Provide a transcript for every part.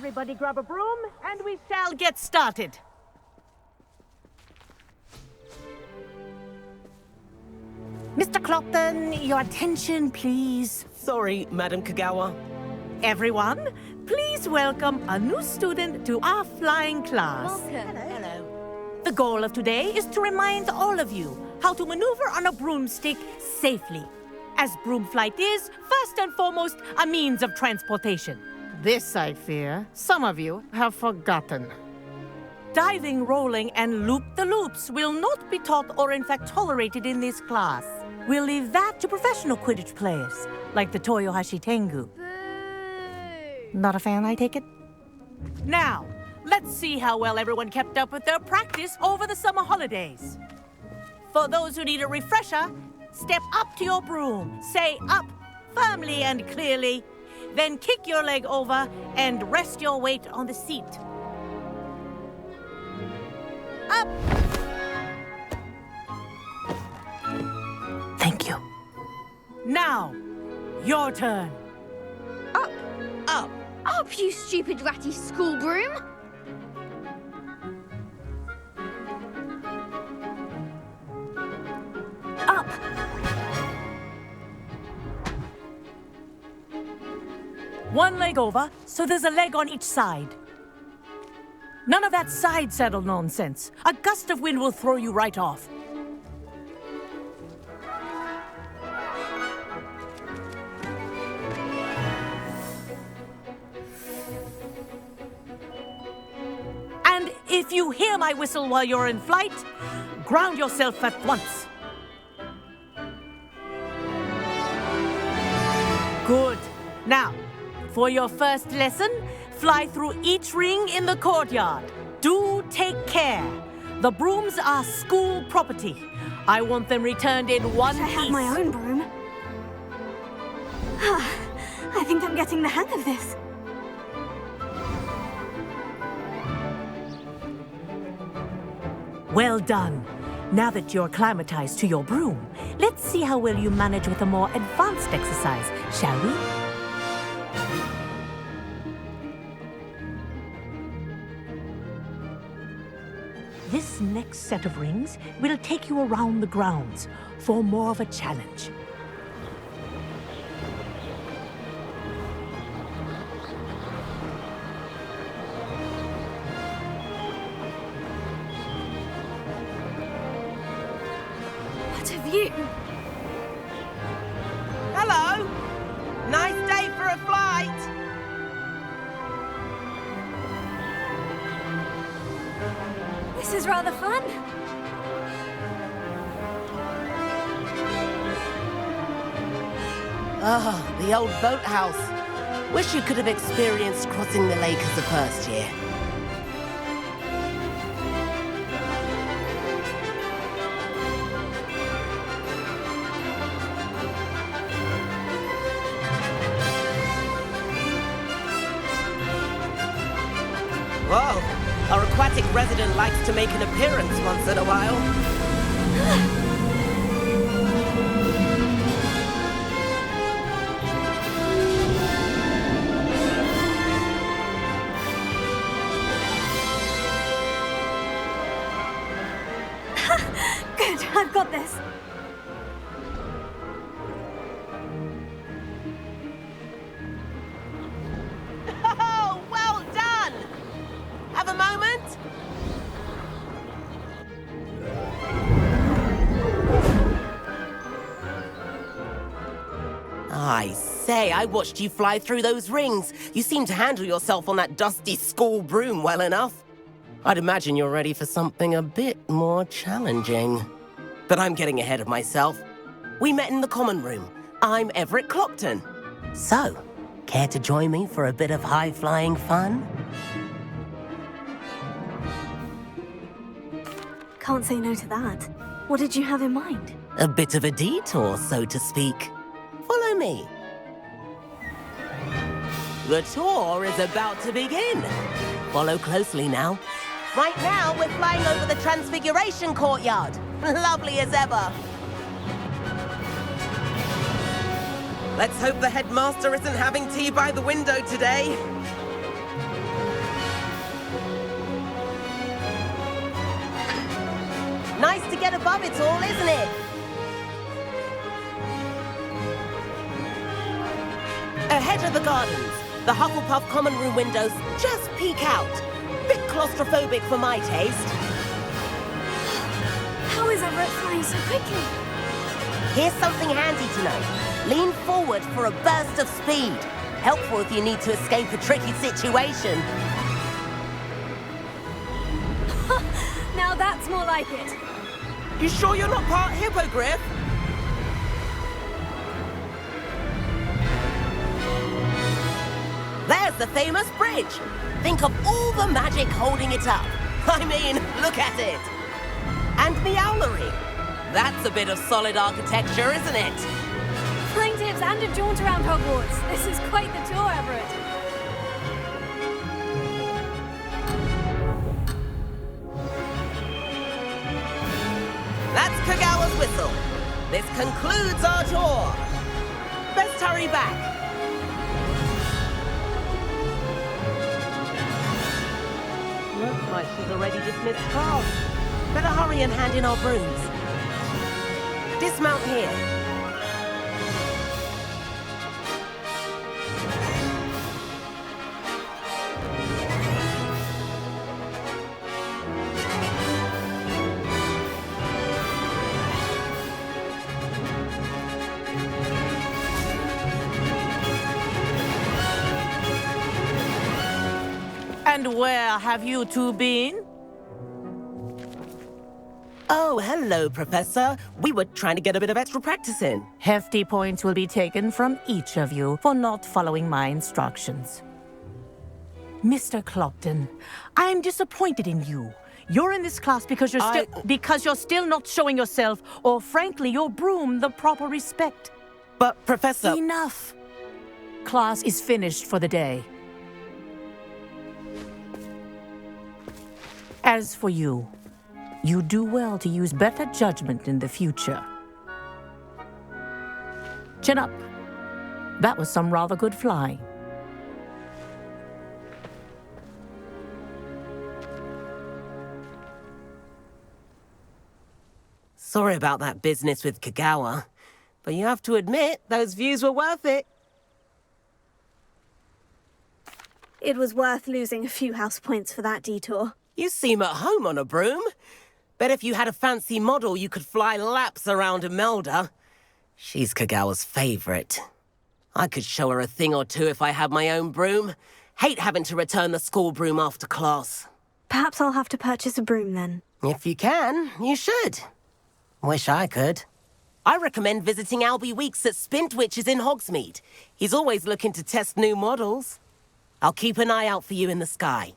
Everybody grab a broom, and we shall get started. Mr. Clopton, your attention, please. Sorry, Madam Kagawa. Everyone, please welcome a new student to our flying class. Welcome. Hello. The goal of today is to remind all of you how to maneuver on a broomstick safely, as broom flight is, first and foremost, a means of transportation. This, I fear, some of you have forgotten. Diving, rolling, and loop-the-loops will not be taught or in fact tolerated in this class. We'll leave that to professional Quidditch players, like the Toyohashi Tengu. Boo! Not a fan, I take it? Now, let's see how well everyone kept up with their practice over the summer holidays. For those who need a refresher, step up to your broom, say up firmly and clearly, then kick your leg over and rest your weight on the seat. Up! Thank you. Now, your turn. Up! Up! Up, you stupid ratty school broom! Up! One leg over, so there's a leg on each side. None of that side saddle nonsense. A gust of wind will throw you right off. And if you hear my whistle while you're in flight, ground yourself at once. Good. Now, for your first lesson, fly through each ring in the courtyard. Do take care. The brooms are school property. I want them returned in one piece. I have my own broom. I think I'm getting the hang of this. Well done. Now that you're acclimatized to your broom, let's see how well you manage with a more advanced exercise, shall we? This next set of rings will take you around the grounds for more of a challenge. What a view! Hello! Nice day for a flight! This is rather fun. Ah, the old boathouse. Wish you could have experienced crossing the lake as a first year. Whoa, our aquatic resident likes to make an appearance once in a while. Good, I've got this. Oh, well done! Have a moment? I say, I watched you fly through those rings. You seem to handle yourself on that dusty school broom well enough. I'd imagine you're ready for something a bit more challenging. But I'm getting ahead of myself. We met in the common room. I'm Everett Clopton. So, care to join me for a bit of high-flying fun? Can't say no to that. What did you have in mind? A bit of a detour, so to speak. Follow me. The tour is about to begin. Follow closely now. Right now, we're flying over the Transfiguration Courtyard. Lovely as ever. Let's hope the headmaster isn't having tea by the window today. get above it all, isn't it? Ahead of the gardens, the Hufflepuff common room windows just peek out. Bit claustrophobic for my taste. How is Everett flying so quickly? Here's something handy to know. Lean forward for a burst of speed. Helpful if you need to escape a tricky situation. Now that's more like it. You sure you're not part hippogriff? There's the famous bridge. Think of all the magic holding it up. I mean, look at it. And the owlery. That's a bit of solid architecture, isn't it? Flying tips and a jaunt around Hogwarts. This is quite the tour, Everett. That's Kagawa's whistle. This concludes our tour. Best hurry back. Looks like she's already dismissed class. Better hurry and hand in our brooms. Dismount here. And where have you two been? Oh, hello, Professor. We were trying to get a bit of extra practice in. Hefty points will be taken from each of you for not following my instructions. Mr. Clopton, I'm disappointed in you. You're in this class because you're still not showing yourself, or frankly, your broom the proper respect. But, Professor... Enough. Class is finished for the day. As for you, you do well to use better judgment in the future. Chin up. That was some rather good flying. Sorry about that business with Kagawa, but you have to admit, those views were worth it. It was worth losing a few house points for that detour. You seem at home on a broom. Bet if you had a fancy model, you could fly laps around Imelda. She's Kagawa's favorite. I could show her a thing or two if I had my own broom. Hate having to return the school broom after class. Perhaps I'll have to purchase a broom then. If you can, you should. Wish I could. I recommend visiting Albie Weeks at Spintwitches in Hogsmeade. He's always looking to test new models. I'll keep an eye out for you in the sky.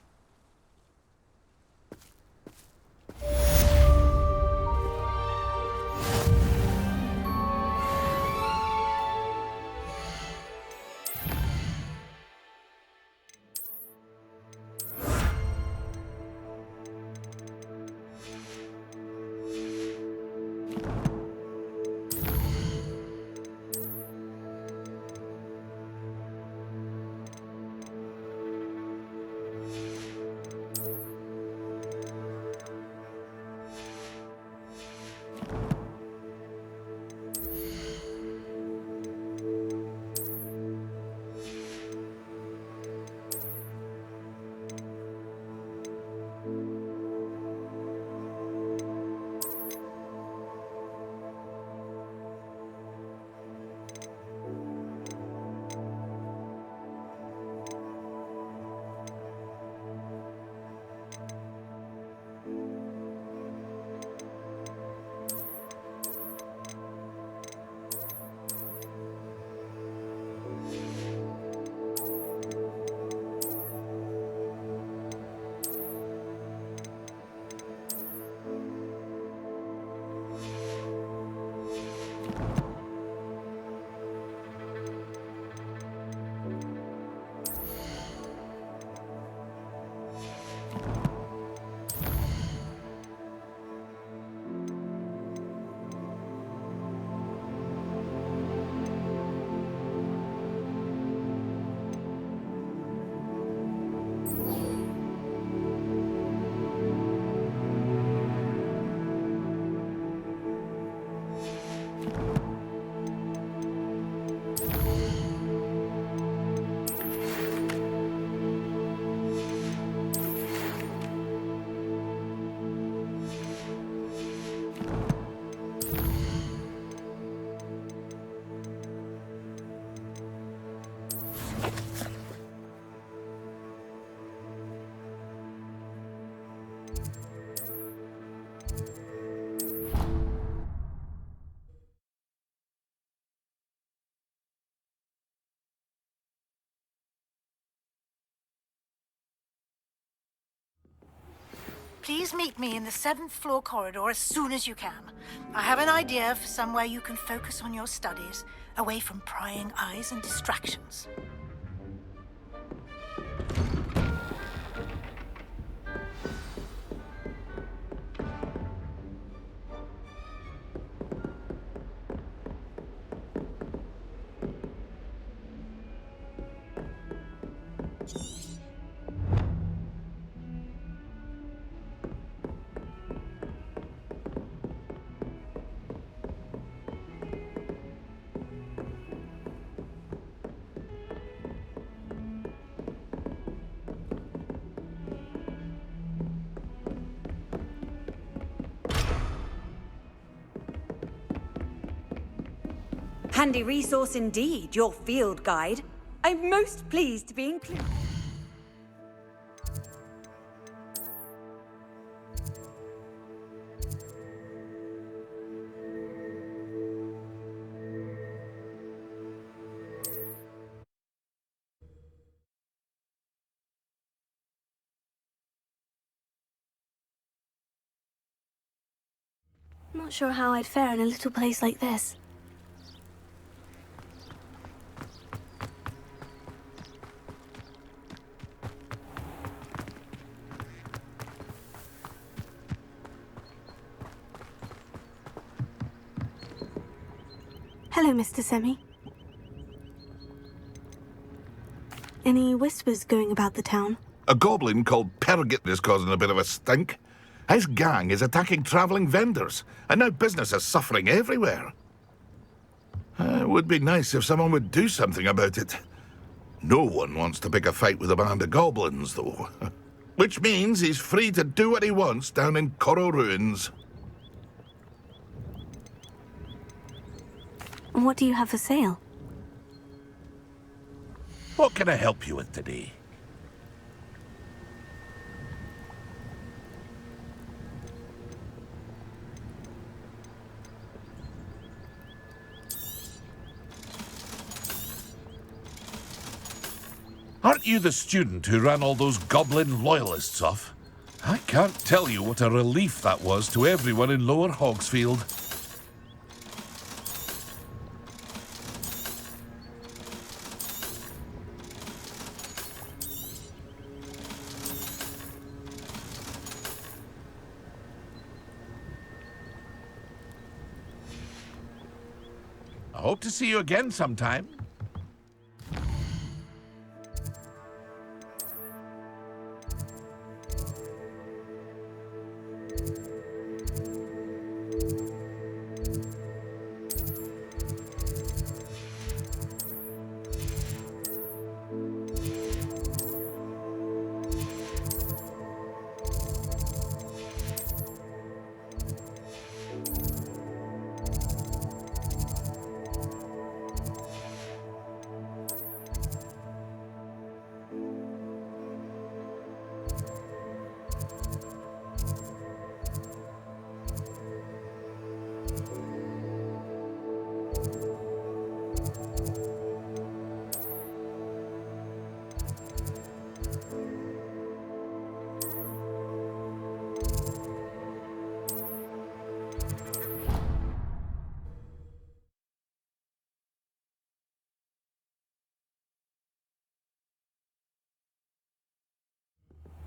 Please meet me in the 7th floor corridor as soon as you can. I have an idea for somewhere you can focus on your studies, away from prying eyes and distractions. Handy resource indeed, your field guide. I'm most pleased to be included. Not sure how I'd fare in a little place like this. Hello, Mr. Semi. Any whispers going about the town? A goblin called Pergit is causing a bit of a stink. His gang is attacking travelling vendors, and now business is suffering everywhere. It would be nice if someone would do something about it. No one wants to pick a fight with a band of goblins, though. Which means he's free to do what he wants down in Coral Ruins. What do you have for sale? What can I help you with today? Aren't you the student who ran all those goblin loyalists off? I can't tell you what a relief that was to everyone in Lower Hogsfield. I hope to see you again sometime.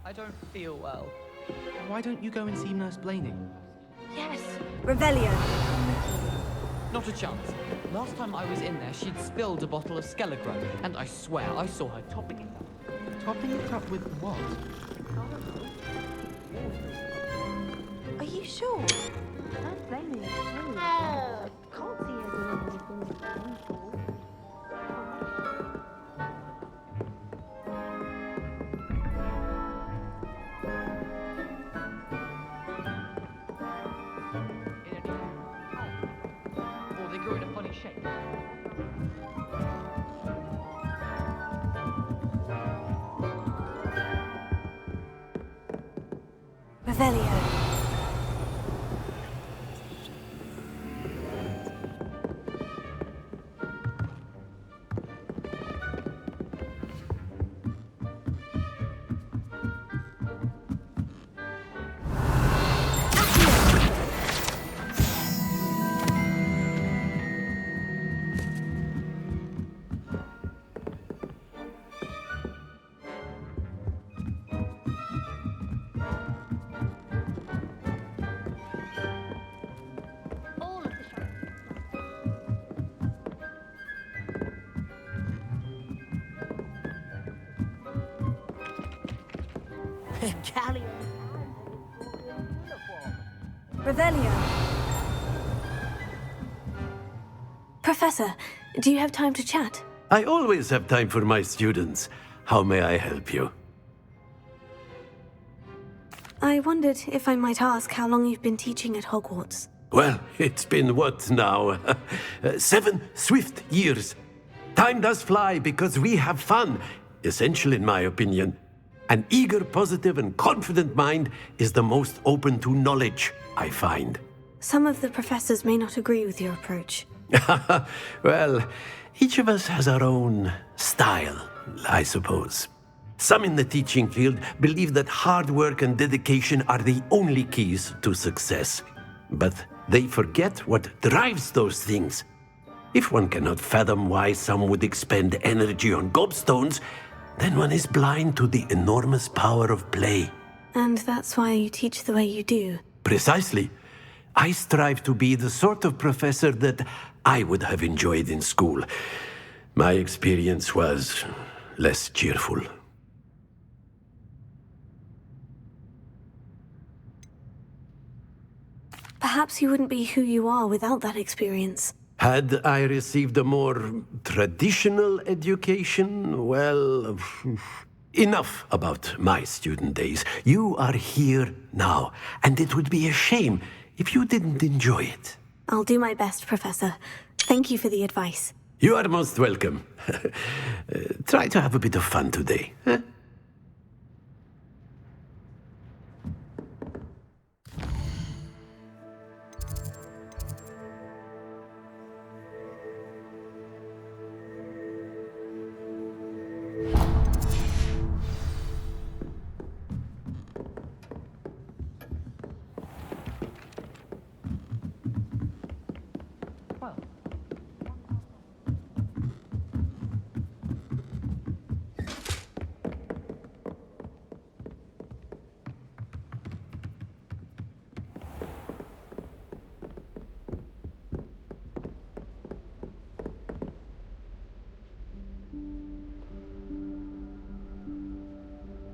I don't feel well. Why don't you go and see Nurse Blaney? Yes. Revelio. Not a chance. Last time I was in there, she'd spilled a bottle of Skelegram, and I swear I saw her topping it up. Topping it up with what? Are you sure? Nurse Blaney. I can't see her doing anything painful. Or they grew in a funny shape. Revelio. Callie. Revelio. Professor, do you have time to chat? I always have time for my students. How may I help you? I wondered if I might ask how long you've been teaching at Hogwarts. Well, it's been what now? 7 swift years. Time does fly because we have fun. Essential in my opinion. An eager, positive, and confident mind is the most open to knowledge, I find. Some of the professors may not agree with your approach. Well, each of us has our own style, I suppose. Some in the teaching field believe that hard work and dedication are the only keys to success. But they forget what drives those things. If one cannot fathom why some would expend energy on gobstones, then one is blind to the enormous power of play. And that's why you teach the way you do. Precisely. I strive to be the sort of professor that I would have enjoyed in school. My experience was less cheerful. Perhaps you wouldn't be who you are without that experience. Had I received a more traditional education, well, enough about my student days. You are here now, and it would be a shame if you didn't enjoy it. I'll do my best, Professor. Thank you for the advice. You are most welcome. Try to have a bit of fun today. Huh?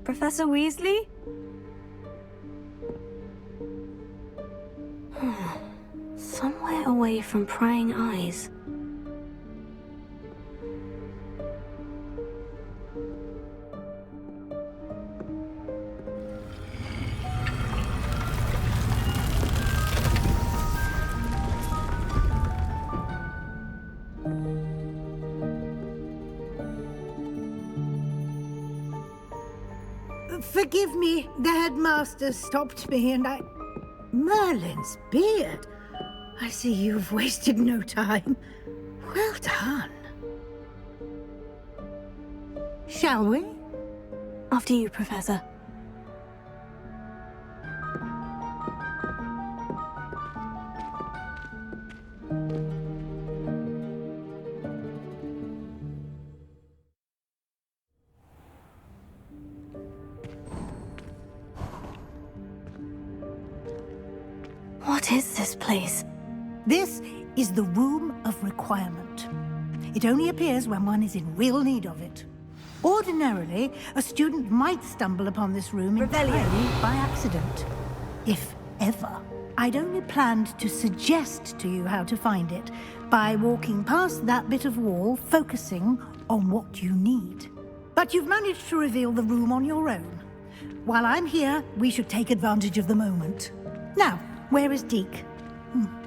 Professor Weasley? Somewhere away from prying eyes. Forgive me, the headmaster stopped me and I... Merlin's beard. I see you've wasted no time. Well done. Shall we? After you, Professor. What is this place? This is the Room of Requirement. It only appears when one is in real need of it. Ordinarily, a student might stumble upon this room entirely by accident. If ever. I'd only planned to suggest to you how to find it by walking past that bit of wall, focusing on what you need. But you've managed to reveal the room on your own. While I'm here, we should take advantage of the moment. Now, where is Deke?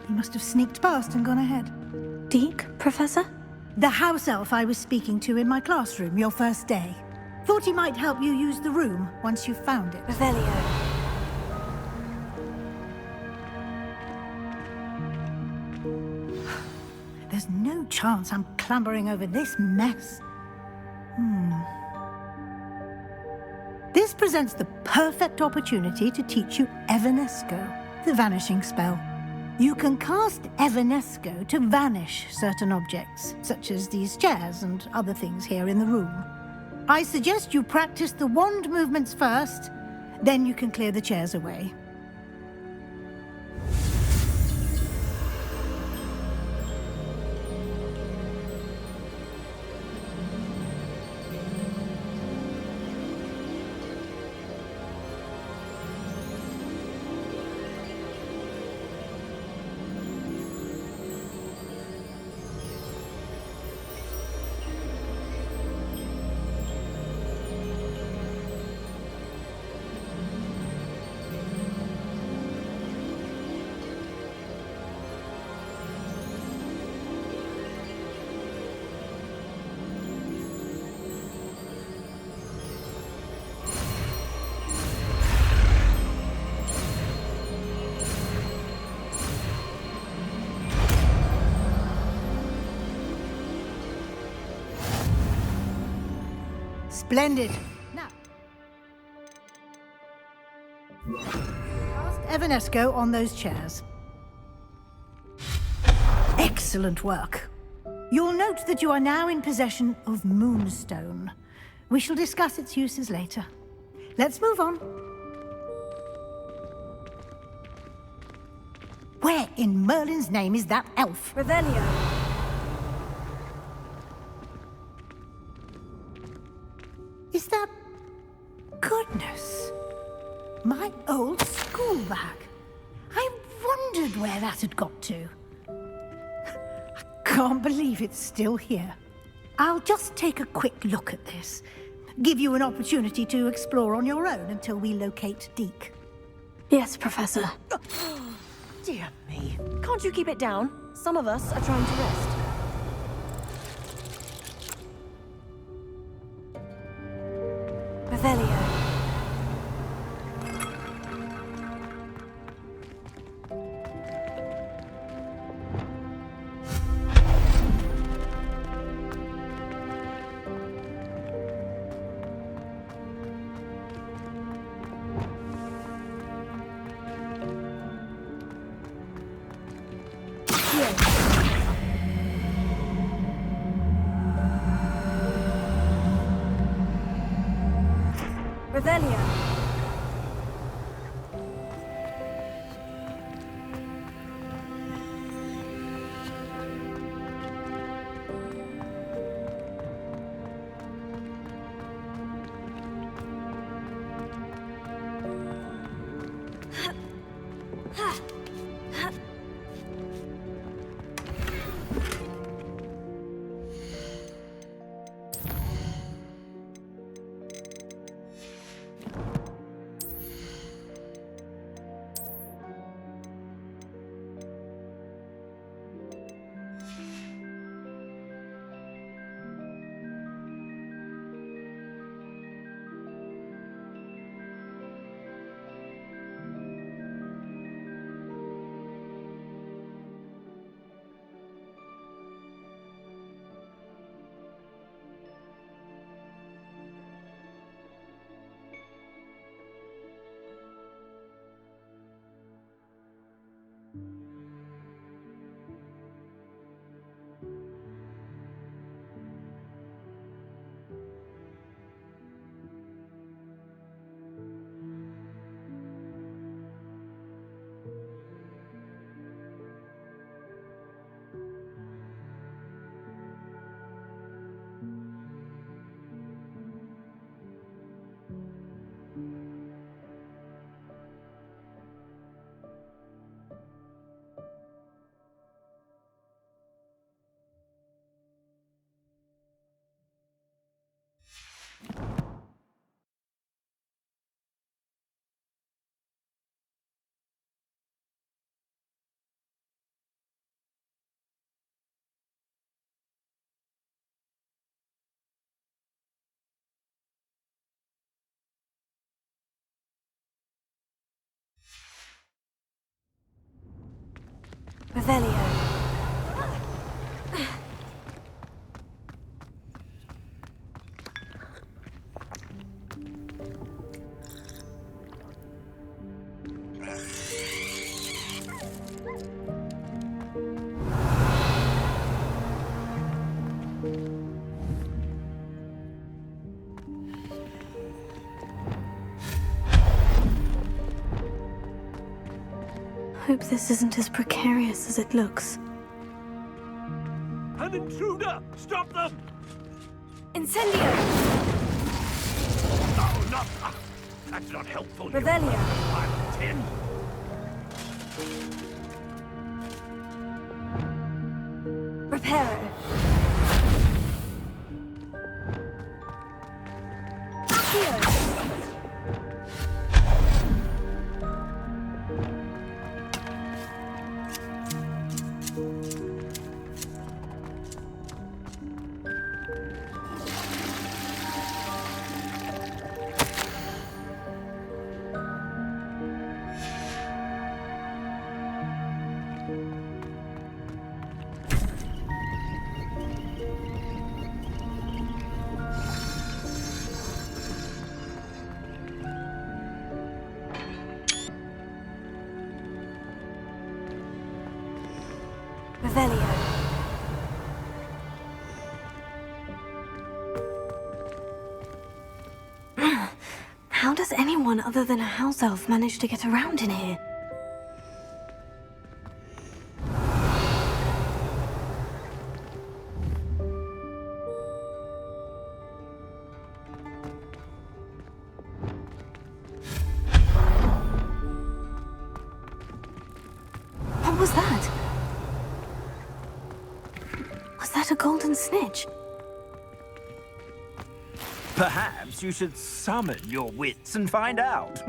He must have sneaked past and gone ahead. Deke, Professor? The house elf I was speaking to in my classroom your first day. Thought he might help you use the room once you've found it. Revelio. There's no chance I'm clambering over this mess. This presents the perfect opportunity to teach you Evanesco, the vanishing spell. You can cast Evanesco to vanish certain objects, such as these chairs and other things here in the room. I suggest you practice the wand movements first, then you can clear the chairs away. Splendid. Now, cast Evanesco on those chairs. Excellent work. You'll note that you are now in possession of Moonstone. We shall discuss its uses later. Let's move on. Where in Merlin's name is that elf? Revelio. Is that... Goodness. My old school bag. I wondered where that had got to. I can't believe it's still here. I'll just take a quick look at this. Give you an opportunity to explore on your own until we locate Deke. Yes, Professor. Dear me. Can't you keep it down? Some of us are trying to rest. Revelio. Revelio. Revelio. Hope this isn't as precarious as it looks. An intruder! Stop them! Incendio! No, not that! That's not helpful. Revelio. I'm 10. Reparo. Accio. How does anyone other than a house elf manage to get around in here? What was that? Was that a golden snitch? Perhaps you should summon your wits and find out.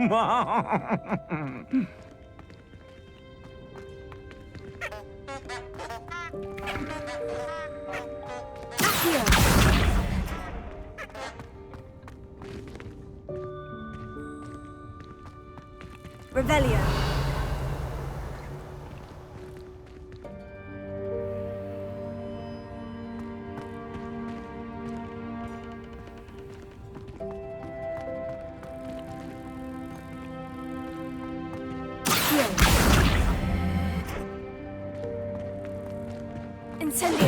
Revelio. Incendio.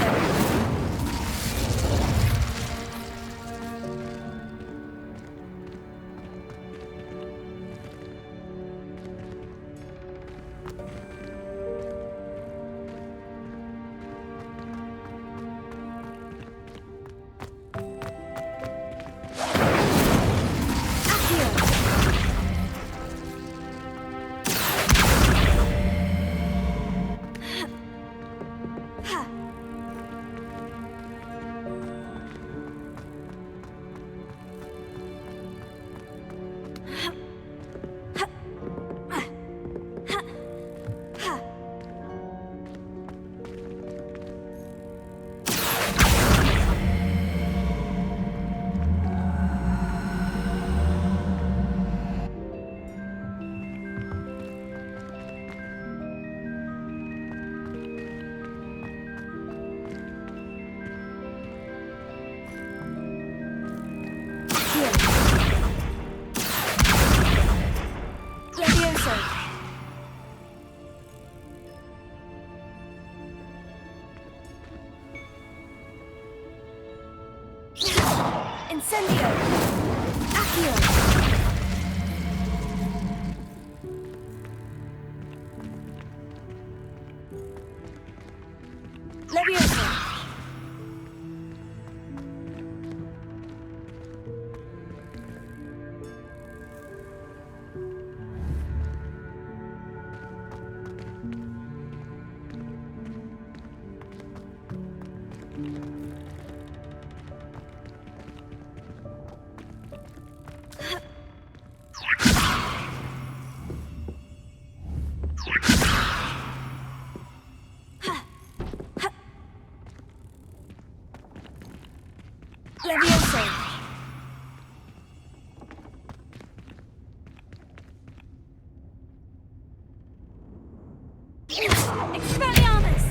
Incendio! Accio! Levioso! Levioso! Expelliarmus!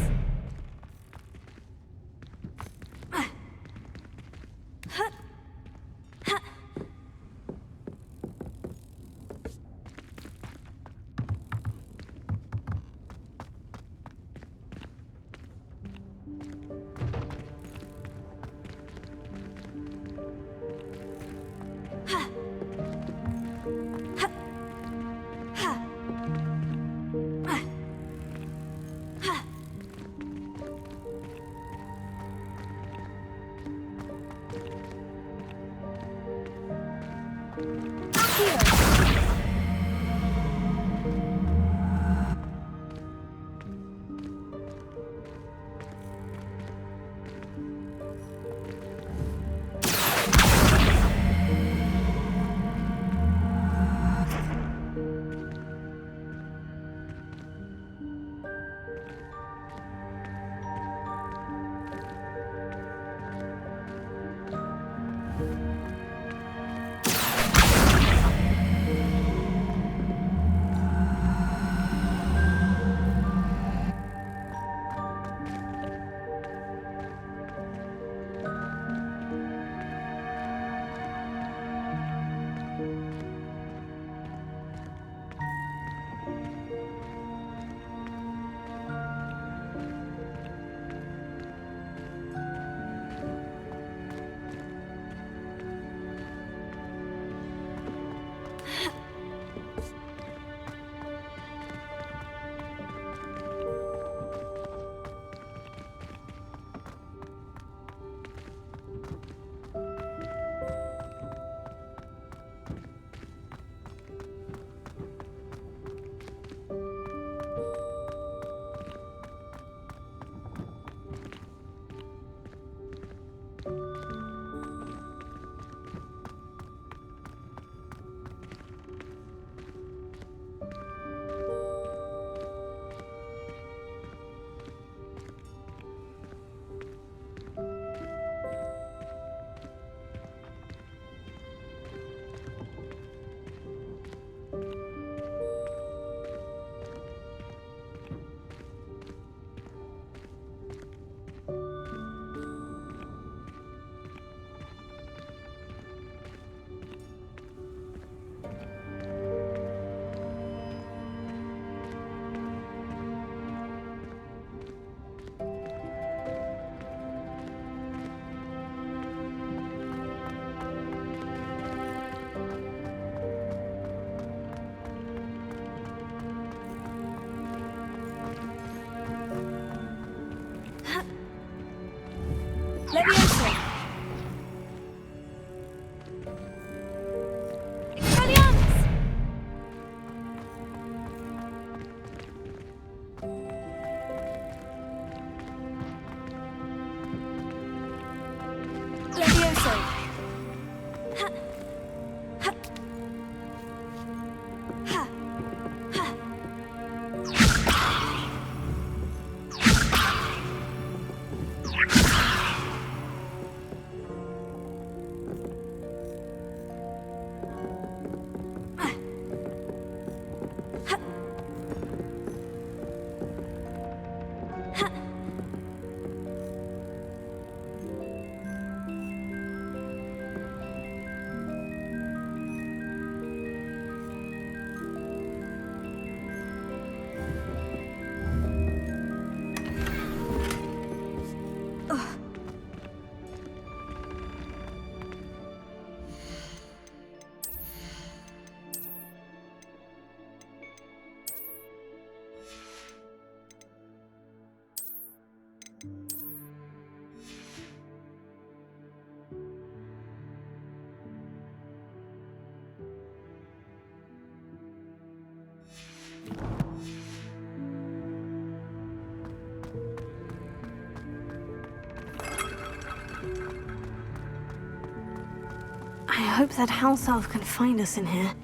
I hope that house elf can find us in here.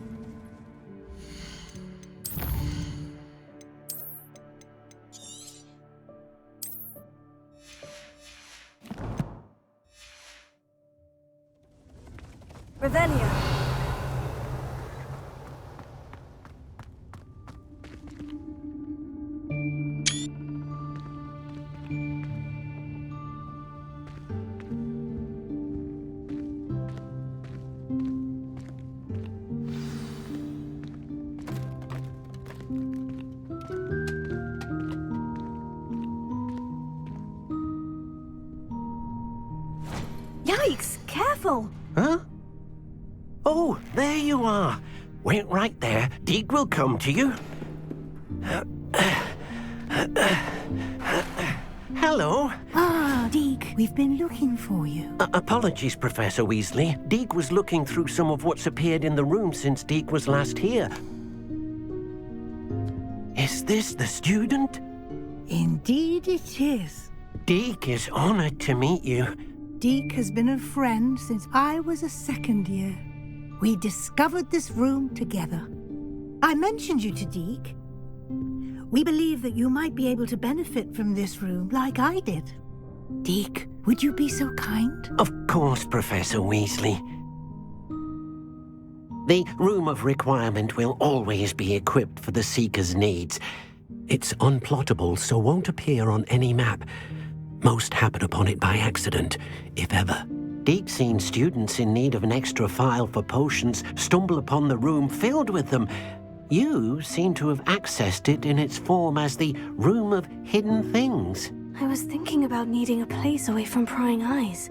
Revelio. Yikes! Careful! Huh? Oh, there you are. Wait right there. Deke will come to you. Hello. Ah, Deke, we've been looking for you. Apologies, Professor Weasley. Deke was looking through some of what's appeared in the room since Deke was last here. Is this the student? Indeed it is. Deke is honored to meet you. Deke has been a friend since I was a second year. We discovered this room together. I mentioned you to Deke. We believe that you might be able to benefit from this room like I did. Deke, would you be so kind? Of course, Professor Weasley. The Room of Requirement will always be equipped for the Seeker's needs. It's unplottable, so won't appear on any map. Most happen upon it by accident, if ever. Deke's seen students in need of an extra file for potions stumble upon the room filled with them. You seem to have accessed it in its form as the Room of Hidden Things. I was thinking about needing a place away from prying eyes.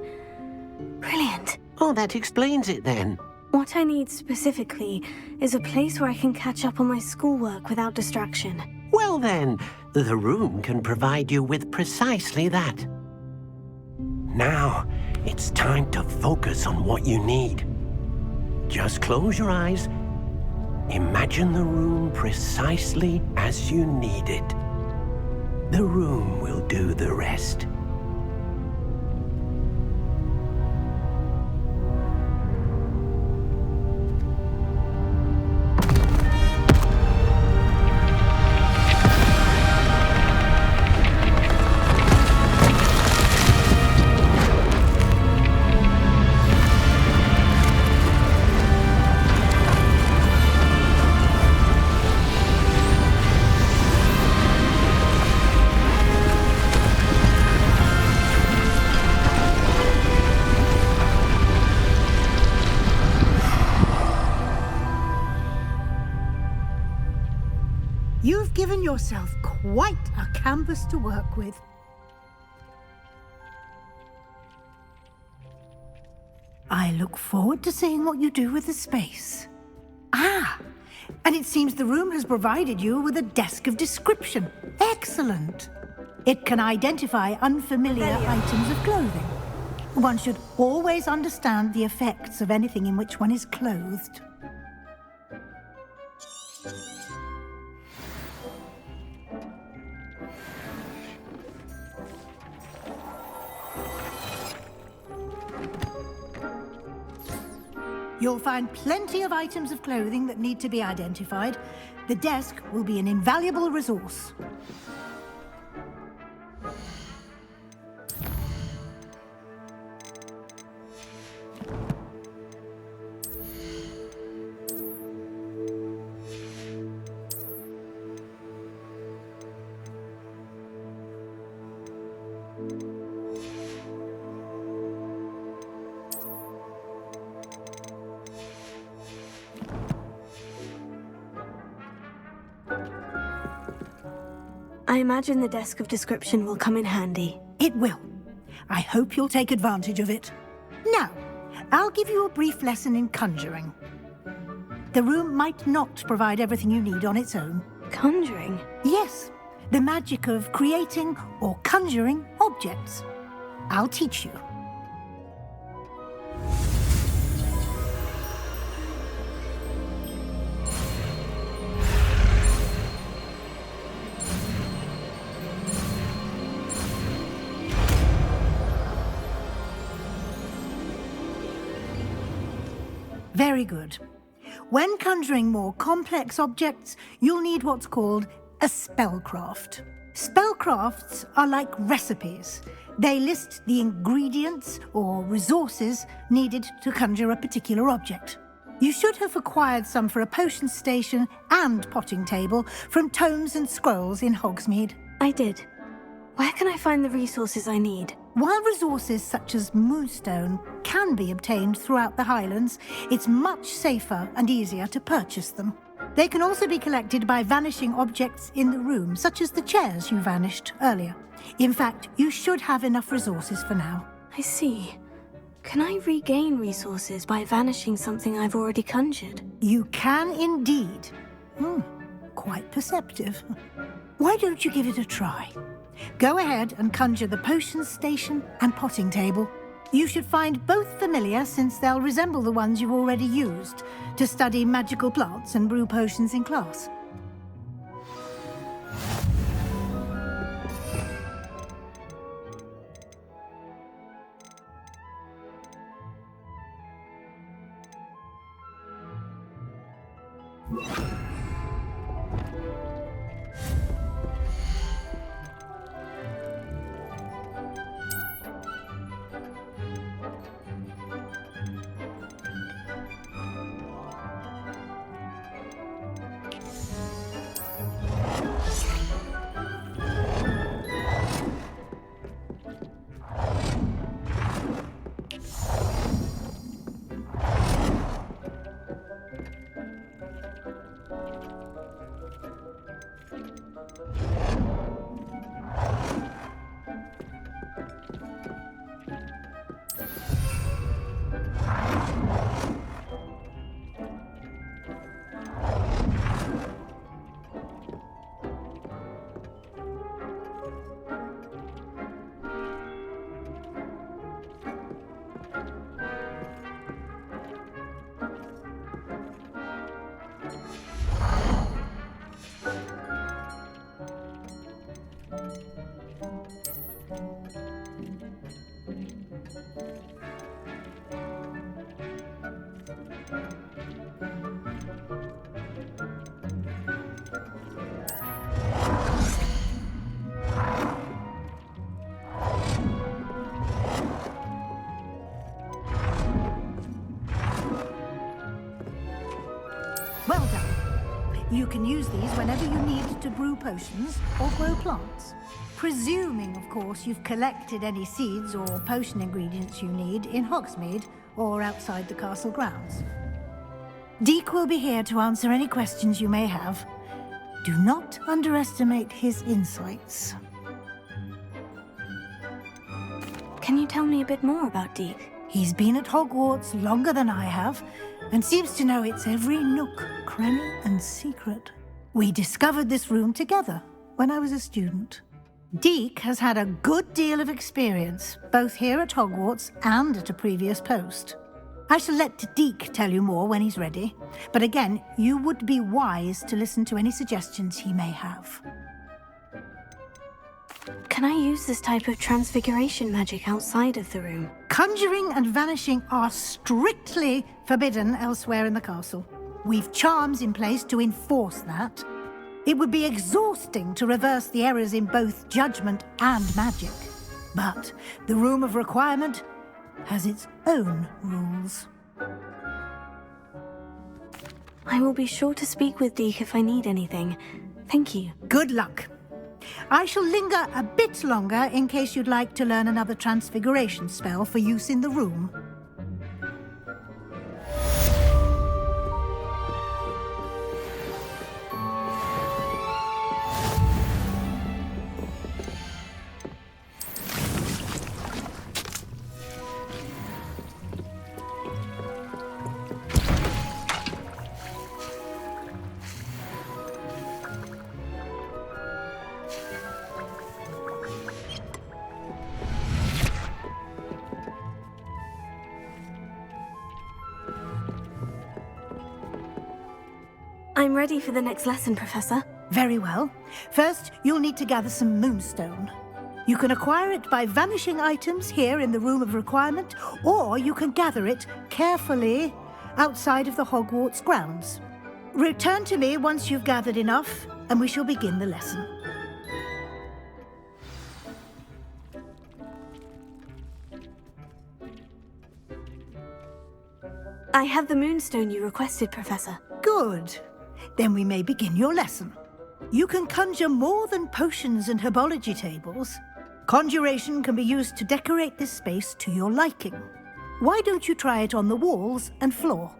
Brilliant. Oh, that explains it then. What I need specifically is a place where I can catch up on my schoolwork without distraction. Well then, the room can provide you with precisely that. Now, it's time to focus on what you need. Just close your eyes. Imagine the room precisely as you need it. The room will do the rest. You've given yourself quite a canvas to work with. I look forward to seeing what you do with the space. Ah, and it seems the room has provided you with a desk of description. Excellent. It can identify unfamiliar items of clothing. One should always understand the effects of anything in which one is clothed. You'll find plenty of items of clothing that need to be identified. The desk will be an invaluable resource. I imagine the desk of description will come in handy. It will. I hope you'll take advantage of it. Now, I'll give you a brief lesson in conjuring. The room might not provide everything you need on its own. Conjuring? Yes, the magic of creating or conjuring objects. I'll teach you. Very good. When conjuring more complex objects, you'll need what's called a spellcraft. Spellcrafts are like recipes. They list the ingredients or resources needed to conjure a particular object. You should have acquired some for a potion station and potting table from tomes and scrolls in Hogsmeade. I did. Where can I find the resources I need? While resources such as moonstone can be obtained throughout the Highlands, it's much safer and easier to purchase them. They can also be collected by vanishing objects in the room, such as the chairs you vanished earlier. In fact, you should have enough resources for now. I see. Can I regain resources by vanishing something I've already conjured? You can indeed. Quite perceptive. Why don't you give it a try? Go ahead and conjure the potion station and potting table. You should find both familiar, since they'll resemble the ones you've already used to study magical plants and brew potions in class. Well done. You can use these whenever you need to brew potions or grow plants. Presuming, of course, you've collected any seeds or potion ingredients you need in Hogsmeade or outside the castle grounds. Deek will be here to answer any questions you may have. Do not underestimate his insights. Can you tell me a bit more about Deek? He's been at Hogwarts longer than I have, and seems to know its every nook, cranny, and secret. We discovered this room together when I was a student. Deek has had a good deal of experience, both here at Hogwarts and at a previous post. I shall let Deek tell you more when he's ready, but again, you would be wise to listen to any suggestions he may have. Can I use this type of transfiguration magic outside of the room? Conjuring and vanishing are strictly forbidden elsewhere in the castle. We've charms in place to enforce that. It would be exhausting to reverse the errors in both judgment and magic. But the Room of Requirement has its own rules. I will be sure to speak with Deek if I need anything. Thank you. Good luck. I shall linger a bit longer in case you'd like to learn another transfiguration spell for use in the room. I'm ready for the next lesson, Professor. Very well. First, you'll need to gather some moonstone. You can acquire it by vanishing items here in the Room of Requirement, or you can gather it carefully outside of the Hogwarts grounds. Return to me once you've gathered enough, and we shall begin the lesson. I have the moonstone you requested, Professor. Good. Then we may begin your lesson. You can conjure more than potions and herbology tables. Conjuration can be used to decorate this space to your liking. Why don't you try it on the walls and floor?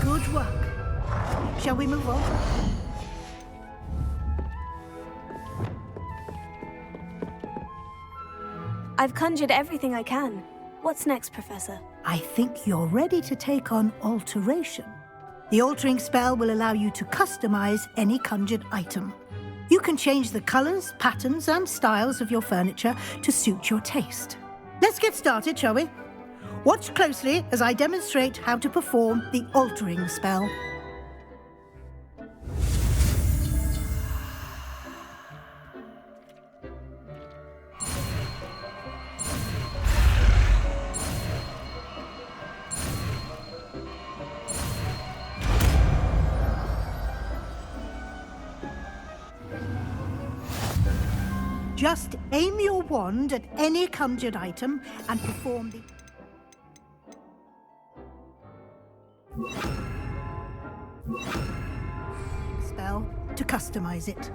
Good work. Shall we move on? I've conjured everything I can. What's next, Professor? I think you're ready to take on alteration. The altering spell will allow you to customize any conjured item. You can change the colors, patterns, and styles of your furniture to suit your taste. Let's get started, shall we? Watch closely as I demonstrate how to perform the altering spell. Just aim your wand at any conjured item and perform the spell to customize it.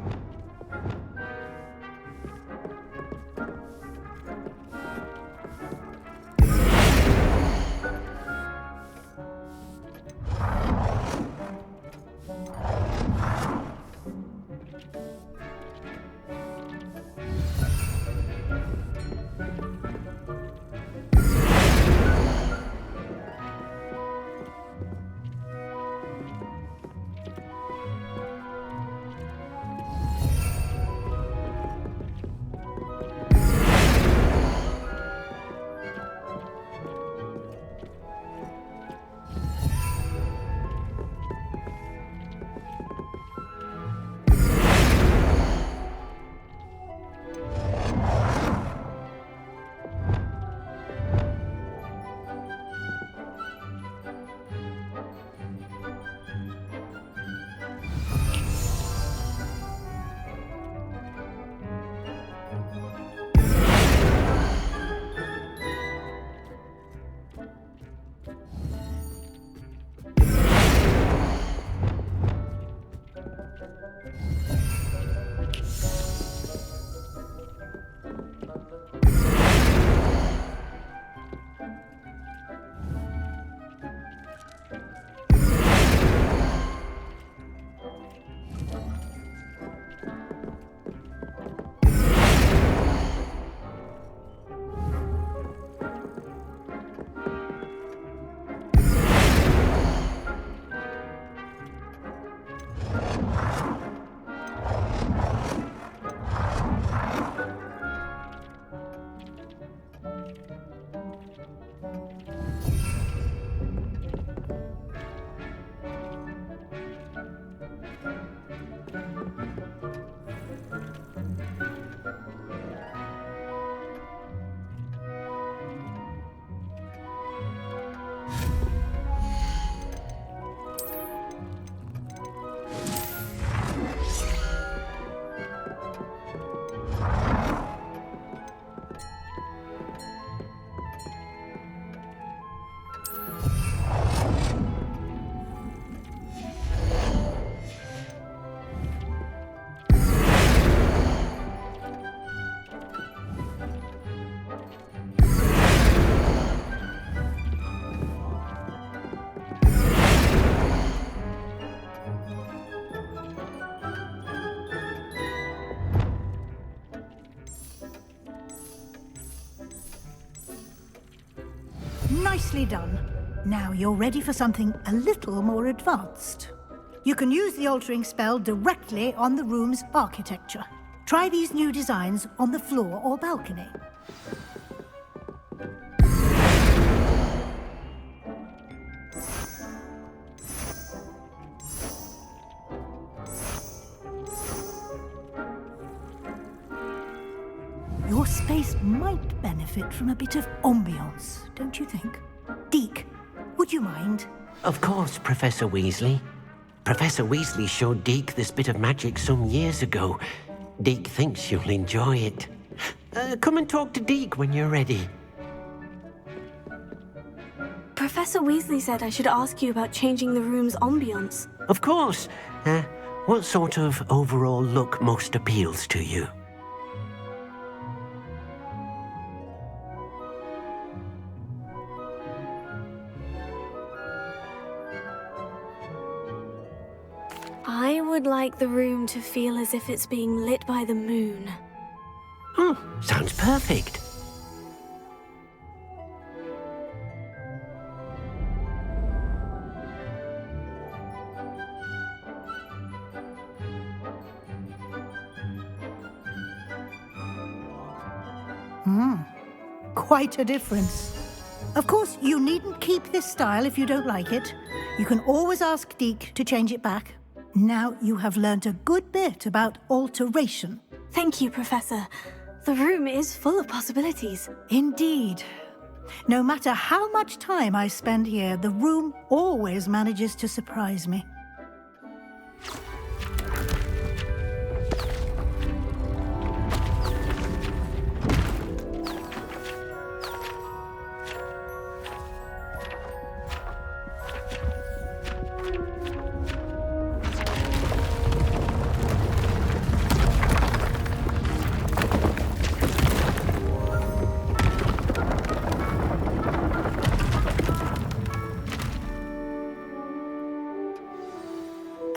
Nicely done. Now you're ready for something a little more advanced. You can use the altering spell directly on the room's architecture. Try these new designs on the floor or balcony. Your space might benefit from a bit of ambiance, don't you think? Deke, would you mind? Of course, Professor Weasley. Professor Weasley showed Deke this bit of magic some years ago. Deke thinks you'll enjoy it. Come and talk to Deke when you're ready. Professor Weasley said I should ask you about changing the room's ambiance. Of course. What sort of overall look most appeals to you? I would like the room to feel as if it's being lit by the moon. Oh, sounds perfect. Quite a difference. Of course, you needn't keep this style if you don't like it. You can always ask Deke to change it back. Now you have learned a good bit about alteration. Thank you, Professor. The room is full of possibilities. Indeed. No matter how much time I spend here, the room always manages to surprise me.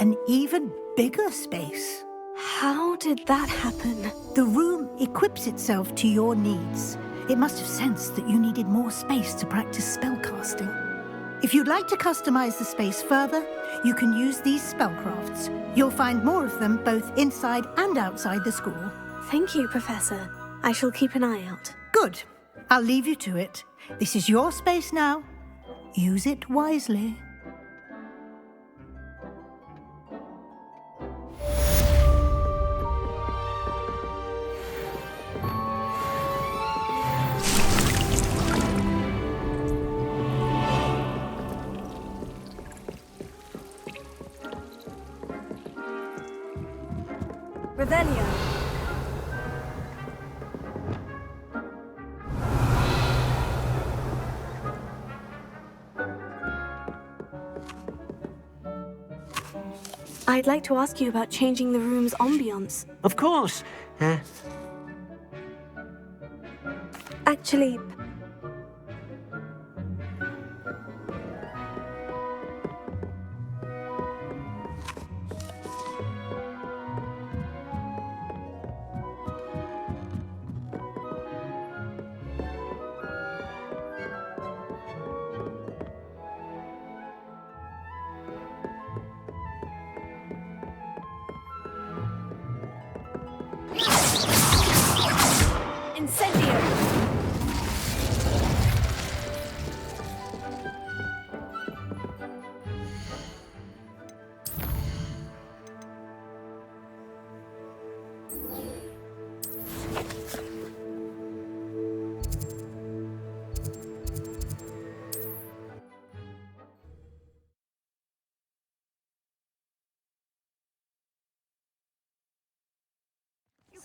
An even bigger space. How did that happen? The room equips itself to your needs. It must have sensed that you needed more space to practice spellcasting. If you'd like to customize the space further, you can use these spellcrafts. You'll find more of them both inside and outside the school. Thank you, Professor. I shall keep an eye out. Good. I'll leave you to it. This is your space now. Use it wisely. Revelio. I'd like to ask you about changing the room's ambiance. Of course. Actually, Incendio!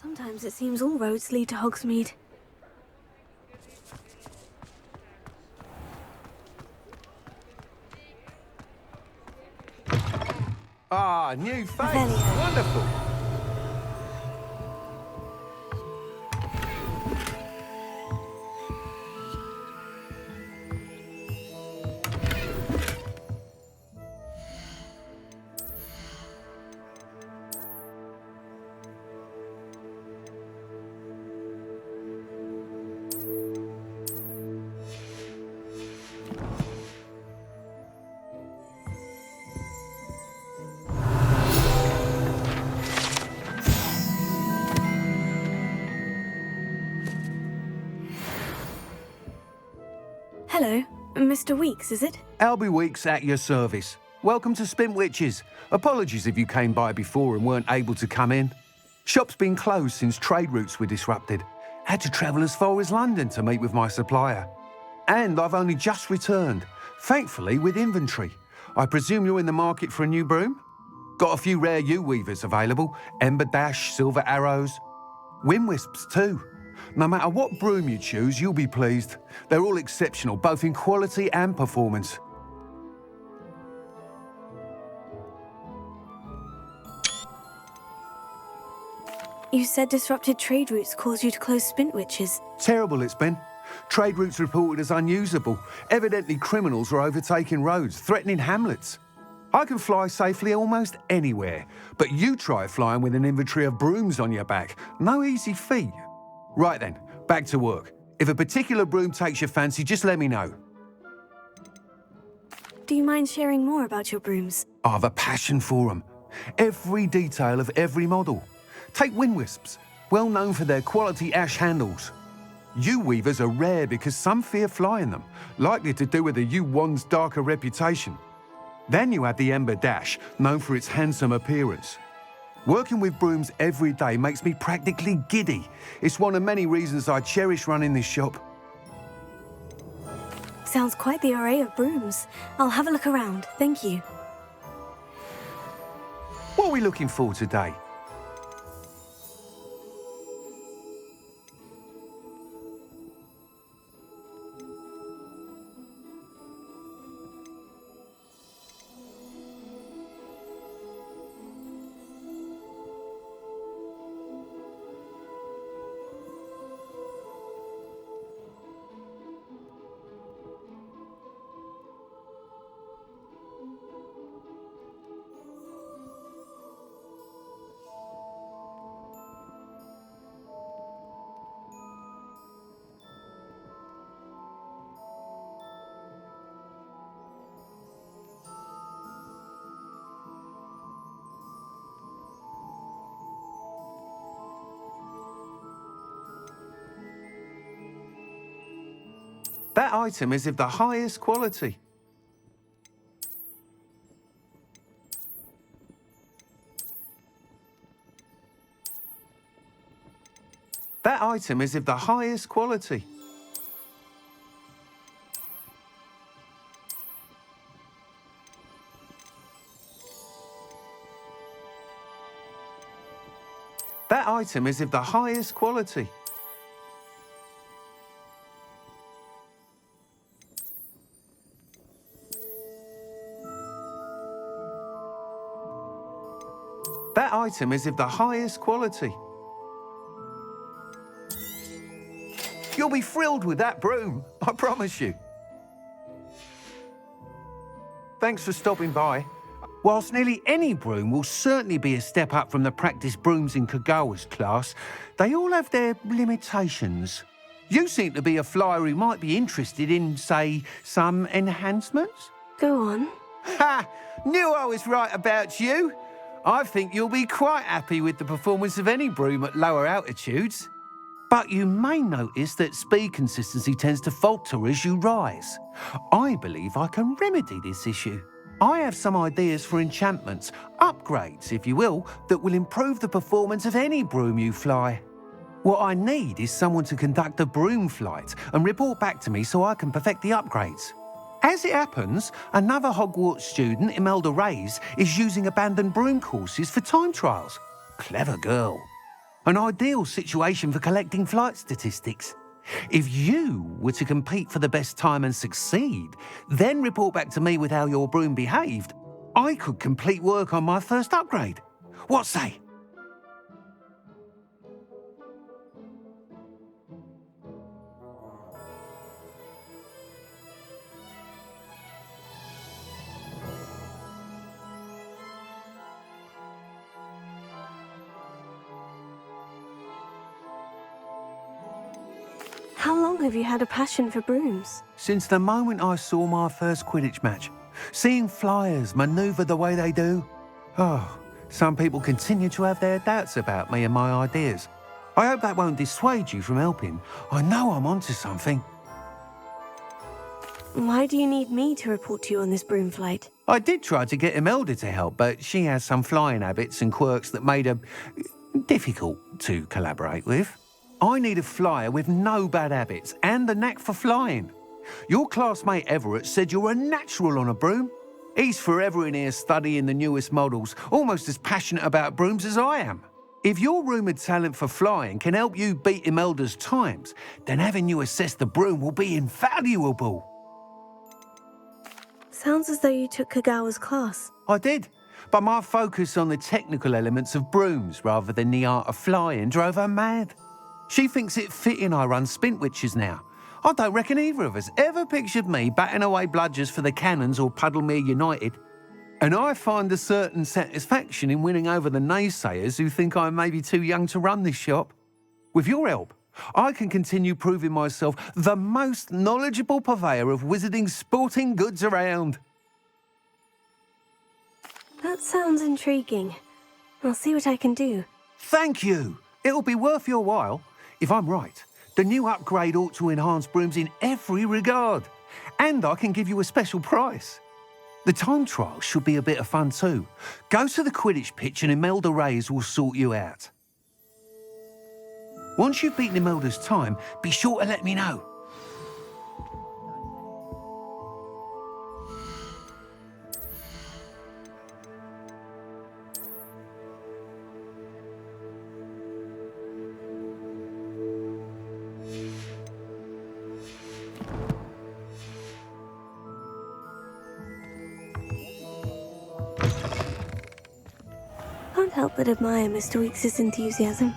sometimes it seems all roads lead to Hogsmeade. Ah, new face. Revelio. Wonderful. Hello, Mr. Weeks, is it? Albie Weeks at your service. Welcome to Spintwitches. Apologies if you came by before and weren't able to come in. Shop's been closed since trade routes were disrupted. Had to travel as far as London to meet with my supplier. And I've only just returned, thankfully with inventory. I presume you're in the market for a new broom? Got a few rare U-weavers available. Ember Dash, Silver Arrows. Wind Wisps too. No matter what broom you choose, you'll be pleased. They're all exceptional, both in quality and performance. You said disrupted trade routes caused you to close Spintwitches. Terrible it's been. Trade routes reported as unusable. Evidently criminals were overtaking roads, threatening hamlets. I can fly safely almost anywhere, but you try flying with an inventory of brooms on your back. No easy feat. Right then, back to work. If a particular broom takes your fancy, just let me know. Do you mind sharing more about your brooms? I have a passion for them. Every detail of every model. Take Wind Wisps, well known for their quality ash handles. U-weavers are rare because some fear flying them, likely to do with the U-wand's darker reputation. Then you have the Ember Dash, known for its handsome appearance. Working with brooms every day makes me practically giddy. It's one of many reasons I cherish running this shop. Sounds quite the array of brooms. I'll have a look around, thank you. What are we looking for today? That item is of the highest quality. That item is of the highest quality. That item is of the highest quality. That item is of the highest quality. You'll be thrilled with that broom, I promise you. Thanks for stopping by. Whilst nearly any broom will certainly be a step up from the practice brooms in Kagawa's class, they all have their limitations. You seem to be a flyer who might be interested in, say, some enhancements? Go on. Ha! Knew I was right about you. I think you'll be quite happy with the performance of any broom at lower altitudes. But you may notice that speed consistency tends to falter as you rise. I believe I can remedy this issue. I have some ideas for enchantments, upgrades, if you will, that will improve the performance of any broom you fly. What I need is someone to conduct a broom flight and report back to me so I can perfect the upgrades. As it happens, another Hogwarts student, Imelda Reyes, is using abandoned broom courses for time trials. Clever girl. An ideal situation for collecting flight statistics. If you were to compete for the best time and succeed, then report back to me with how your broom behaved, I could complete work on my first upgrade. What say? How long have you had a passion for brooms? Since the moment I saw my first Quidditch match. Seeing flyers manoeuvre the way they do. Oh, some people continue to have their doubts about me and my ideas. I hope that won't dissuade you from helping. I know I'm onto something. Why do you need me to report to you on this broom flight? I did try to get Imelda to help, but she has some flying habits and quirks that made her difficult to collaborate with. I need a flyer with no bad habits and the knack for flying. Your classmate Everett said you're a natural on a broom. He's forever in here studying the newest models, almost as passionate about brooms as I am. If your rumoured talent for flying can help you beat Imelda's times, then having you assess the broom will be invaluable. Sounds as though you took Kagawa's class. I did, but my focus on the technical elements of brooms rather than the art of flying drove her mad. She thinks it fitting I run Spintwitches now. I don't reckon either of us ever pictured me batting away bludgers for the Cannons or Puddlemere United. And I find a certain satisfaction in winning over the naysayers who think I may be too young to run this shop. With your help, I can continue proving myself the most knowledgeable purveyor of wizarding sporting goods around. That sounds intriguing. I'll see what I can do. Thank you. It'll be worth your while. If I'm right, the new upgrade ought to enhance brooms in every regard. And I can give you a special price. The time trial should be a bit of fun too. Go to the Quidditch pitch and Imelda Reyes will sort you out. Once you've beaten Imelda's time, be sure to let me know. Can't help but admire Mr. Weeks' enthusiasm.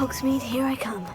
Hogsmeade, here I come.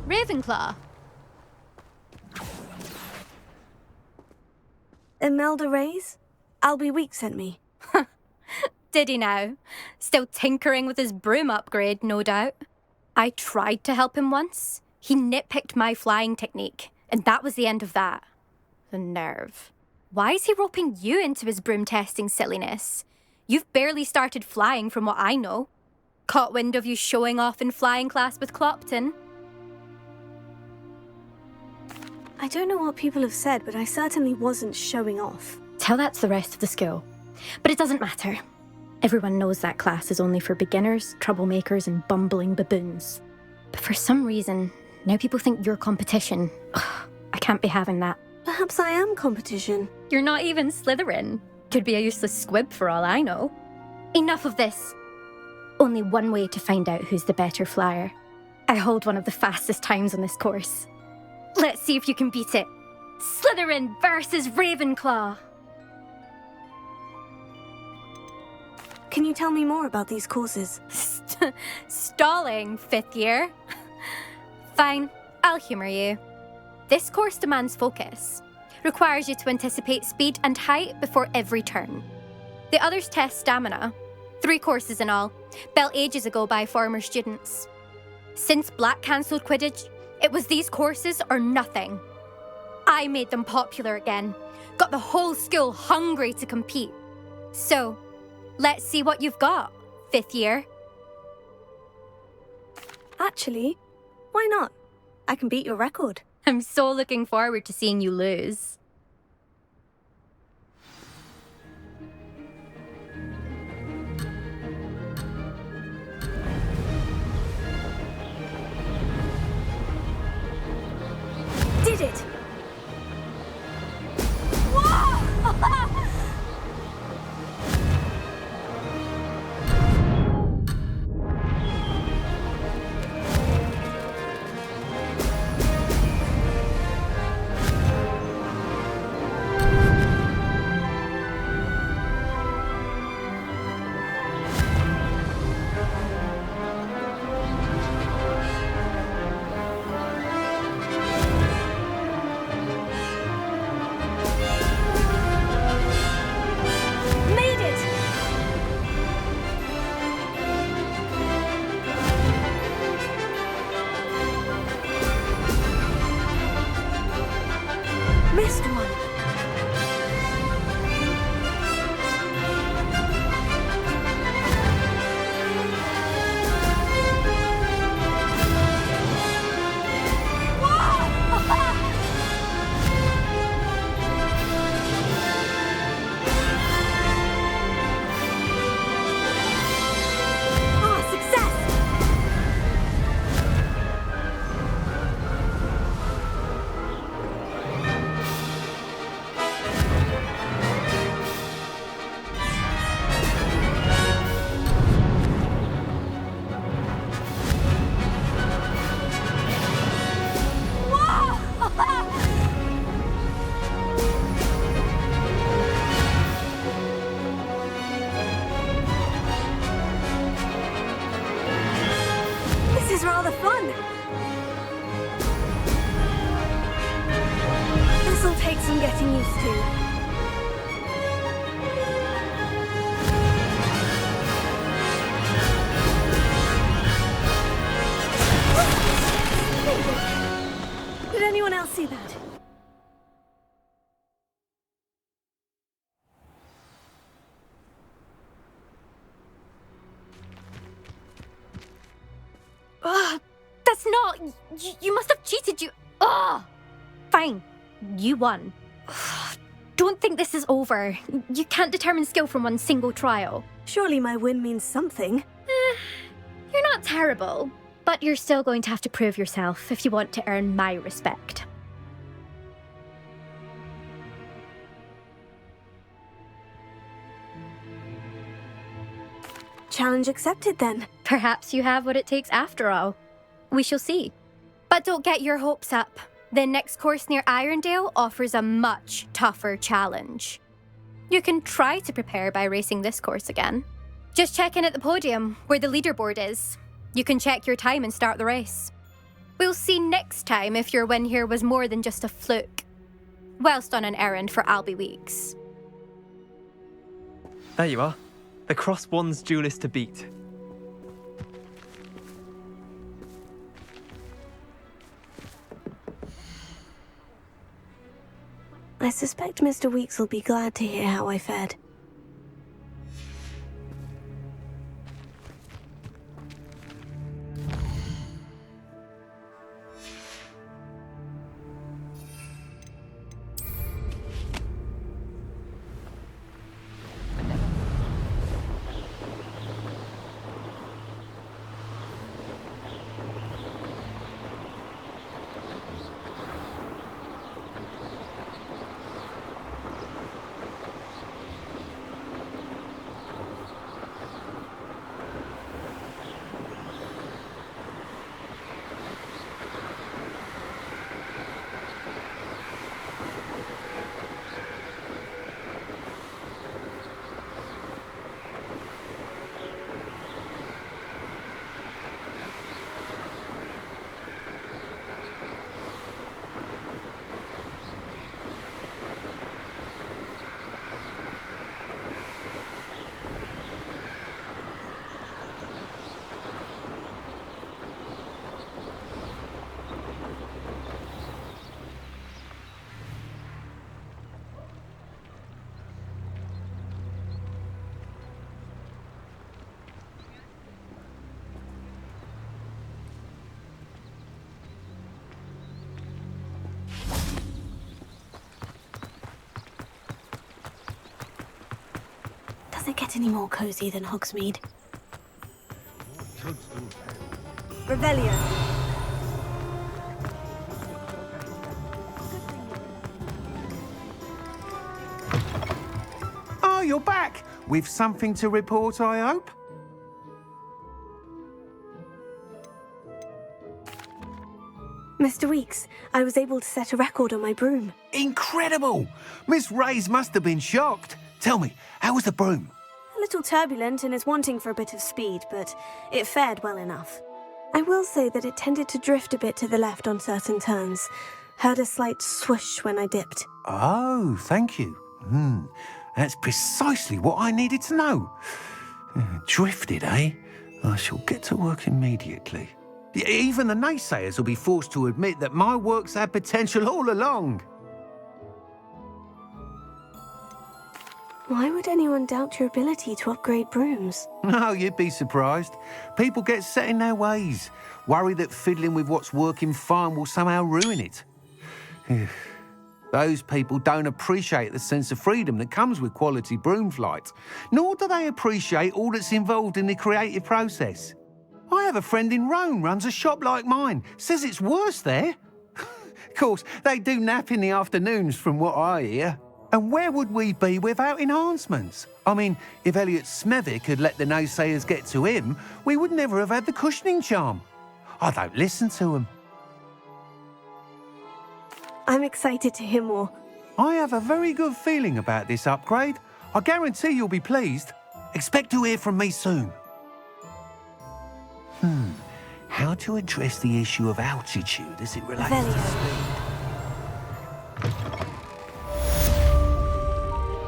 Ravenclaw. Imelda Reyes? Albie Weeks sent me. Did he now? Still tinkering with his broom upgrade, no doubt. I tried to help him once. He nitpicked my flying technique, and that was the end of that. The nerve. Why is he roping you into his broom testing silliness? You've barely started flying from what I know. Caught wind of you showing off in flying class with Clopton. I don't know what people have said, but I certainly wasn't showing off. Tell that to the rest of the school. But it doesn't matter. Everyone knows that class is only for beginners, troublemakers, and bumbling baboons. But for some reason, now people think you're competition. Ugh, I can't be having that. Perhaps I am competition. You're not even Slytherin. Could be a useless squib for all I know. Enough of this. Only one way to find out who's the better flyer. I hold one of the fastest times on this course. Let's see if you can beat it. Slytherin versus Ravenclaw. Can you tell me more about these courses? Stalling, 5th year? Fine, I'll humour you. This course demands focus. Requires you to anticipate speed and height before every turn. The others test stamina. 3 courses in all, built ages ago by former students. Since Black cancelled Quidditch, it was these courses or nothing. I made them popular again, got the whole school hungry to compete. So, let's see what you've got, 5th year. Actually, why not? I can beat your record. I'm so looking forward to seeing you lose. Did it! Missed one. This is rather fun. This'll take some getting used to. Did anyone else see that? That's not... You must have cheated, you... Ugh! Fine. You won. Don't think this is over. You can't determine skill from one single trial. Surely my win means something. You're not terrible, but you're still going to have to prove yourself if you want to earn my respect. Challenge accepted, then. Perhaps you have what it takes after all. We shall see. But don't get your hopes up. The next course near Irondale offers a much tougher challenge. You can try to prepare by racing this course again. Just check in at the podium, where the leaderboard is. You can check your time and start the race. We'll see next time if your win here was more than just a fluke. Whilst on an errand for Albie Weeks. There you are. The Cross Wands duelist to beat. I suspect Mr. Weeks will be glad to hear how I fared. get any more cozy than Hogsmeade. Revelio. Oh, you're back! With something to report, I hope? Mr. Weeks, I was able to set a record on my broom. Incredible! Miss Reyes must have been shocked. Tell me, how was the broom? A little turbulent and is wanting for a bit of speed, but it fared well enough. I will say that it tended to drift a bit to the left on certain turns. Heard a slight swoosh when I dipped. Oh, thank you. That's precisely what I needed to know. Drifted, eh? I shall get to work immediately. Even the naysayers will be forced to admit that my work's had potential all along. Why would anyone doubt your ability to upgrade brooms? No, you'd be surprised. People get set in their ways, worry that fiddling with what's working fine will somehow ruin it. Those people don't appreciate the sense of freedom that comes with quality broom flight, nor do they appreciate all that's involved in the creative process. I have a friend in Rome runs a shop like mine, says it's worse there. Of course, they do nap in the afternoons from what I hear. And where would we be without enhancements? I mean, if Elliot Smethwick had let the naysayers get to him, we would never have had the cushioning charm. I don't listen to them. I'm excited to hear more. I have a very good feeling about this upgrade. I guarantee you'll be pleased. Expect to hear from me soon. How to address the issue of altitude as it relates to speed?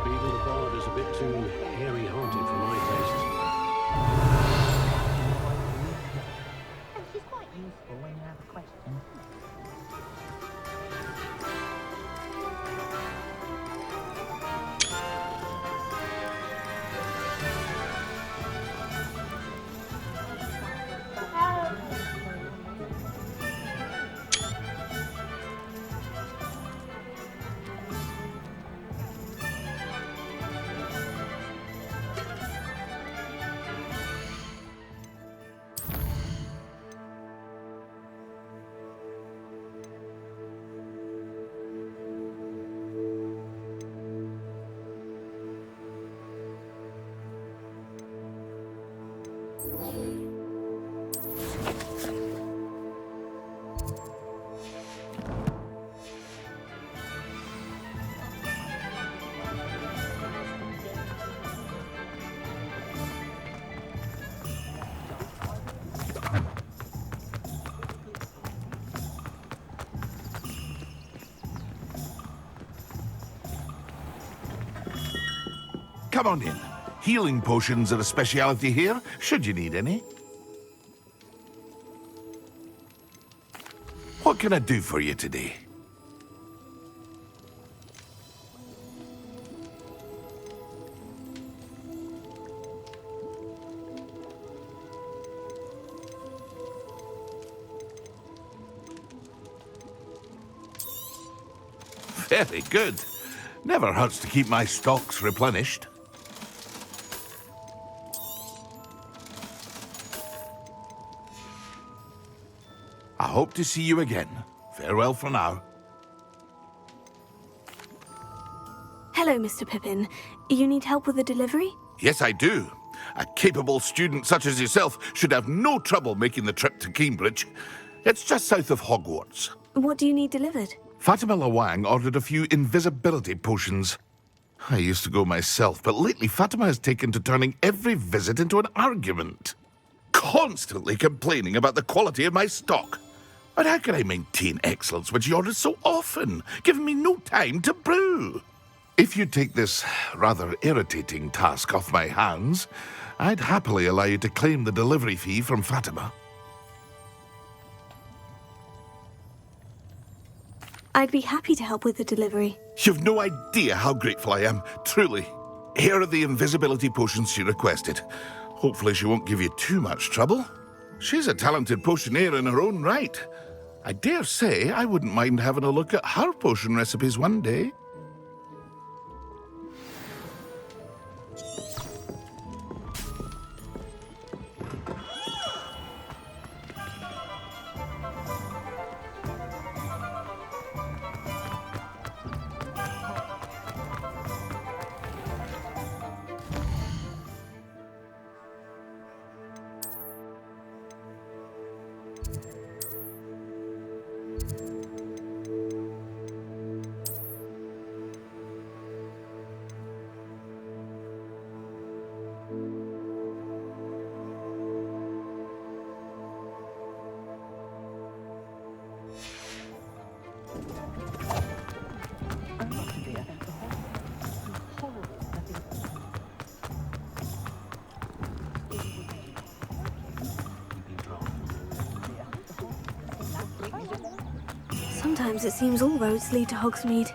Beetle the Bard is a bit too hairy-hearted for my taste. And she's quite useful when you have a question. Come on in. Healing potions are a speciality here, should you need any. What can I do for you today? Very good. Never hurts to keep my stocks replenished. I hope to see you again. Farewell for now. Hello, Mr. Pippin. You need help with a delivery? Yes, I do. A capable student such as yourself should have no trouble making the trip to Cambridge. It's just south of Hogwarts. What do you need delivered? Fatima Lawang ordered a few invisibility potions. I used to go myself, but lately Fatima has taken to turning every visit into an argument. Constantly complaining about the quality of my stock. But how can I maintain excellence when she orders so often, giving me no time to brew? If you take this rather irritating task off my hands, I'd happily allow you to claim the delivery fee from Fatima. I'd be happy to help with the delivery. You've no idea how grateful I am, truly. Here are the invisibility potions she requested. Hopefully she won't give you too much trouble. She's a talented potioneer in her own right. I dare say I wouldn't mind having a look at her potion recipes one day. Sometimes it seems all roads lead to Hogsmeade.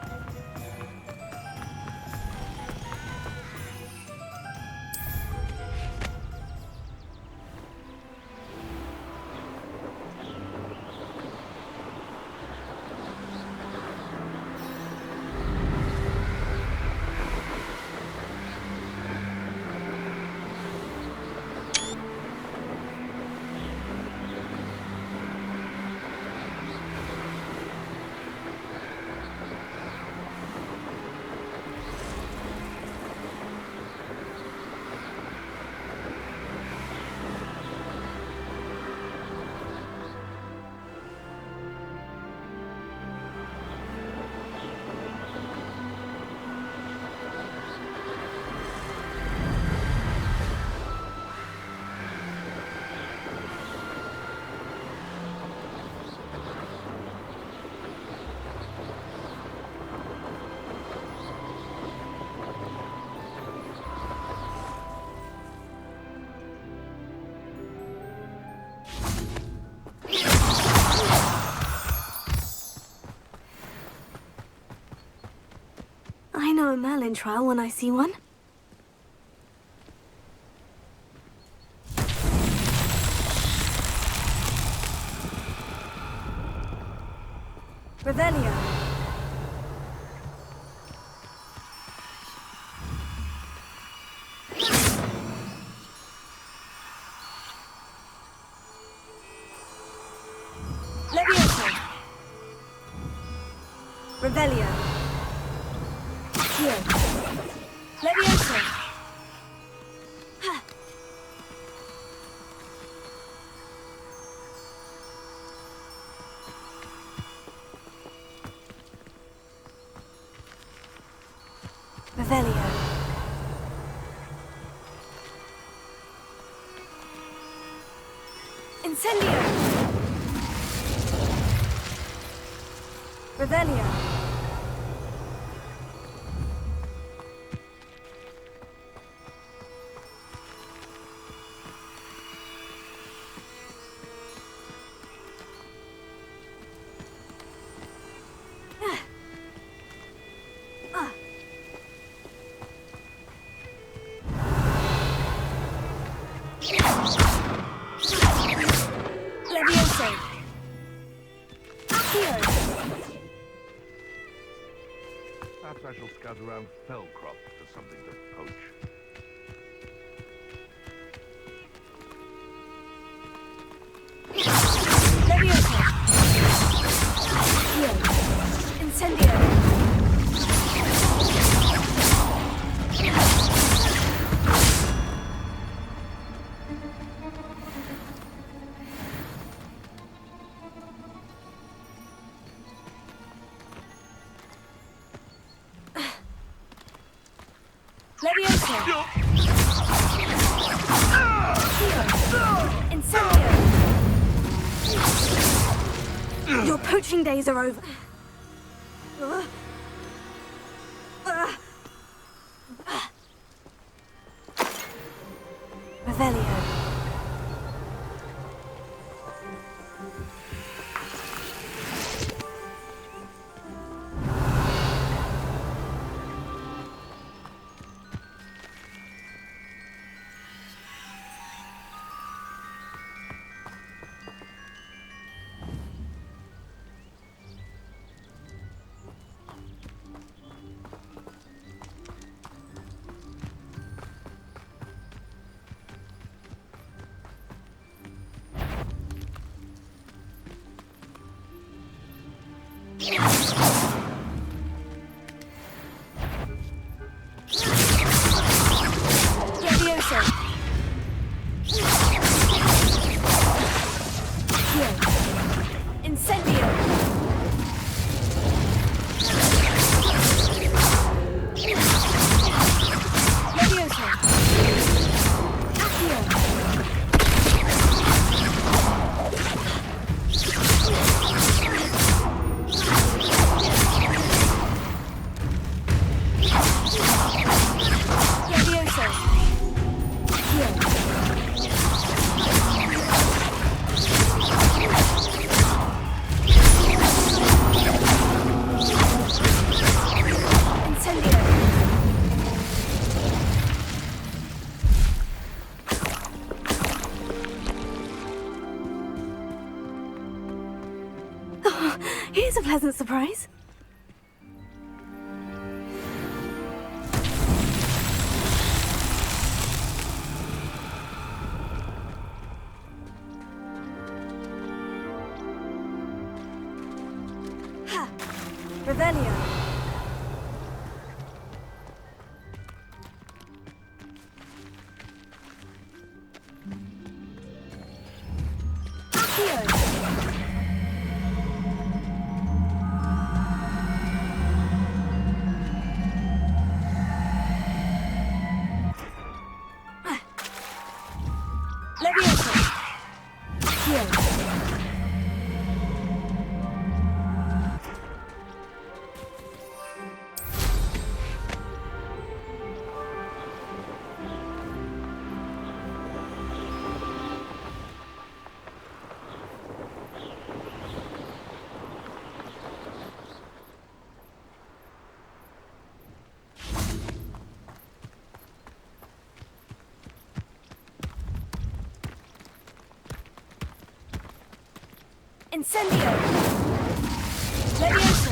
I know a Merlin trial when I see one. Revelio. Levioso. Revelio. Here. Levioso. Ha. Revelio. Incendio. Revelio. Levioso. Here. Perhaps I shall scout around Fellcrop for something to poach. Levioso. Here. Incendio. Levioso. Here. Incendio. Your poaching days are over. Revelio. Levioso. Here. Well, here's a pleasant surprise. Ha! Revelio. Incendio! Levioso!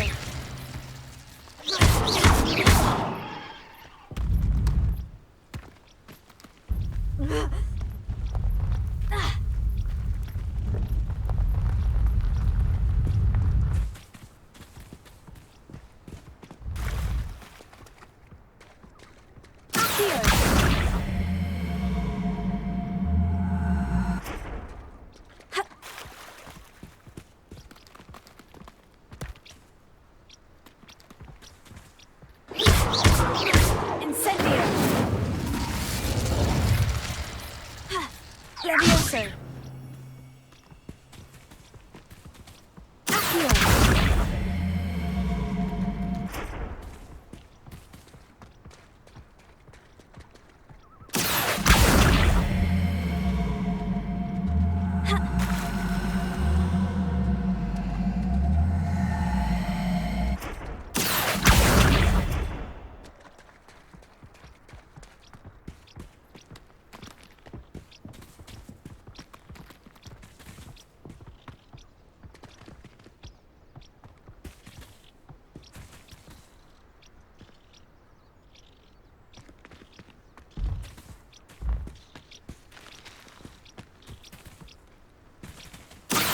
Levioso.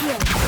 Accio.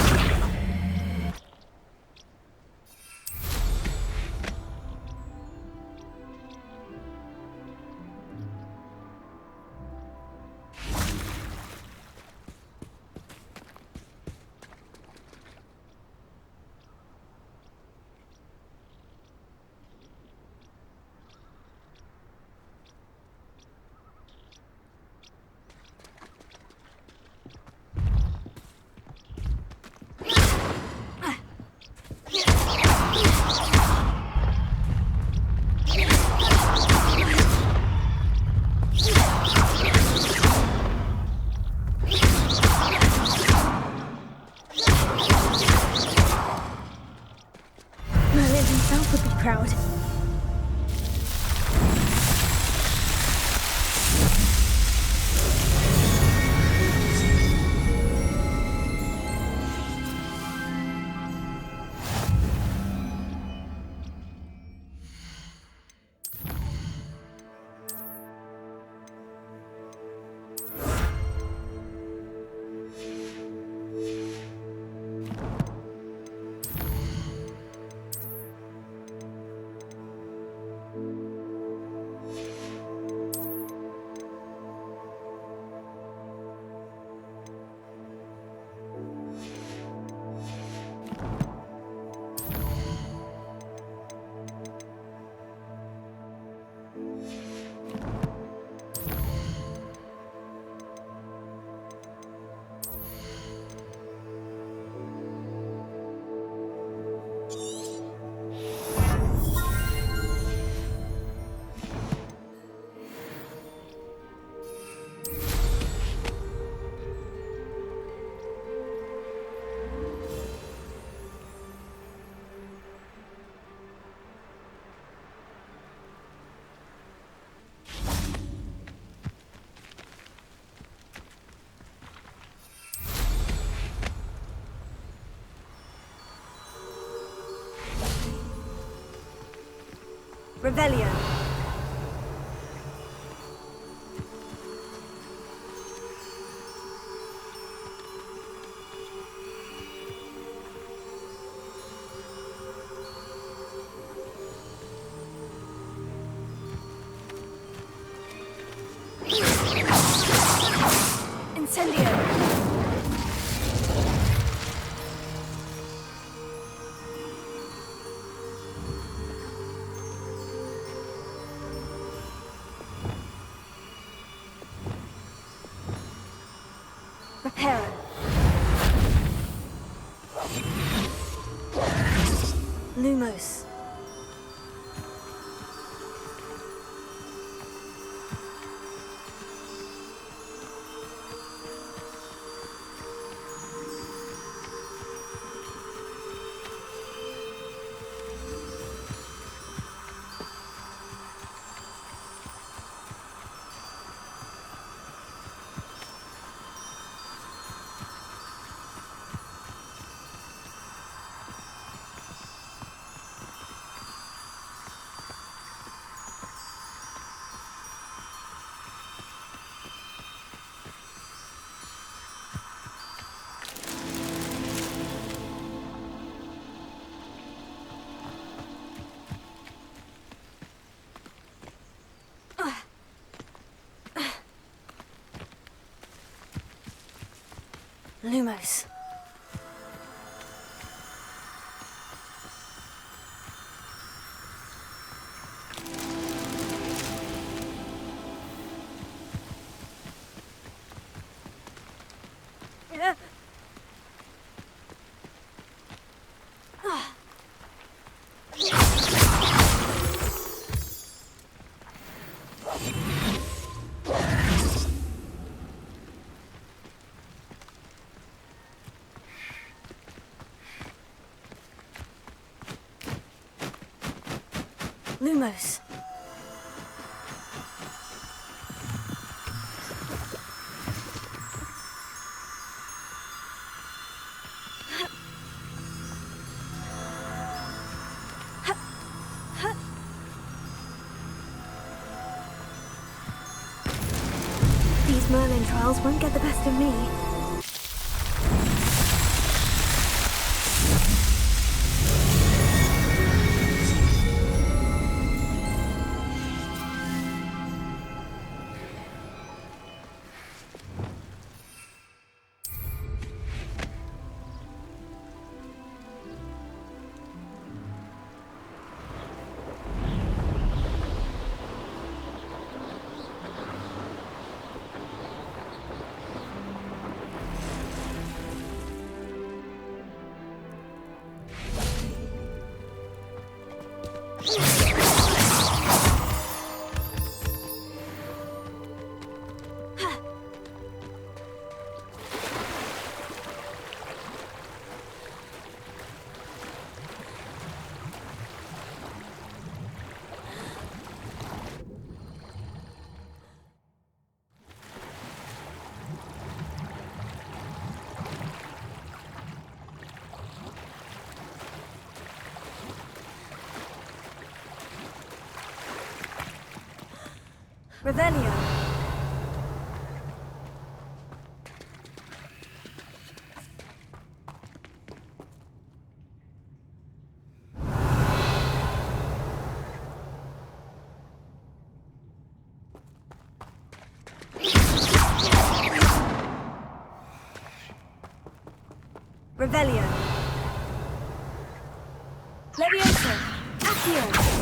Revelio. Incendio. Reparo. Lumos. Lumos. Lumos. These Merlin trials won't get the best of me. Revelio. Revelio. Levioso. Accio.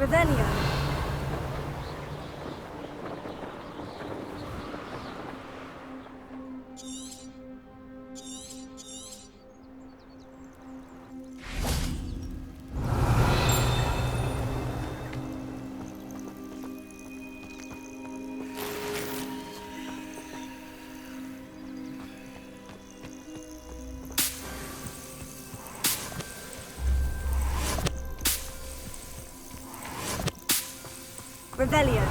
Revelio. Revelio.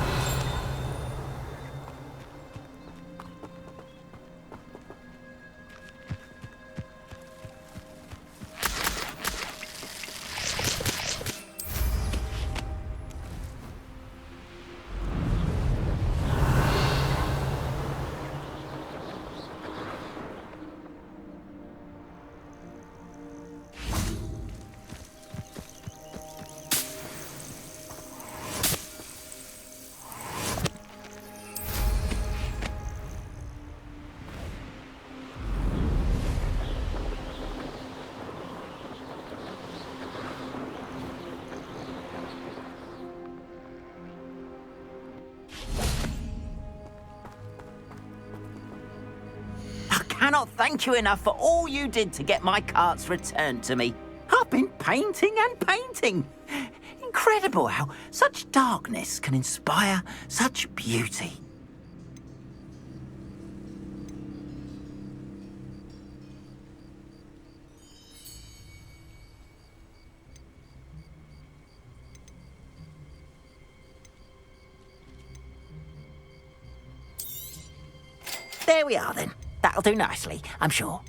I cannot thank you enough for all you did to get my carts returned to me. I've been painting and painting. Incredible how such darkness can inspire such beauty. There we are then. That'll do nicely, I'm sure.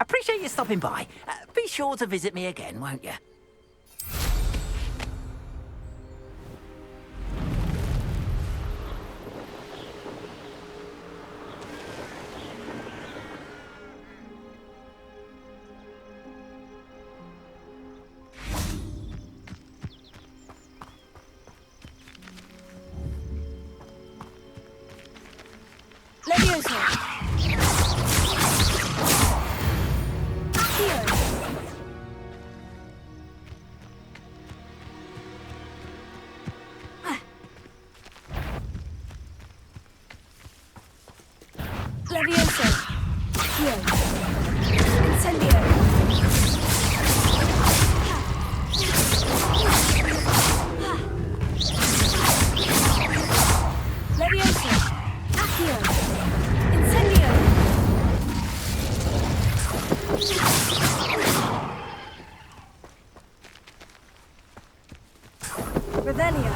Appreciate you stopping by. Be sure to visit me again, won't you? Leviosa. Leviosa. Here. Incendio. Leviosa. Accio. Incendio. Revelio.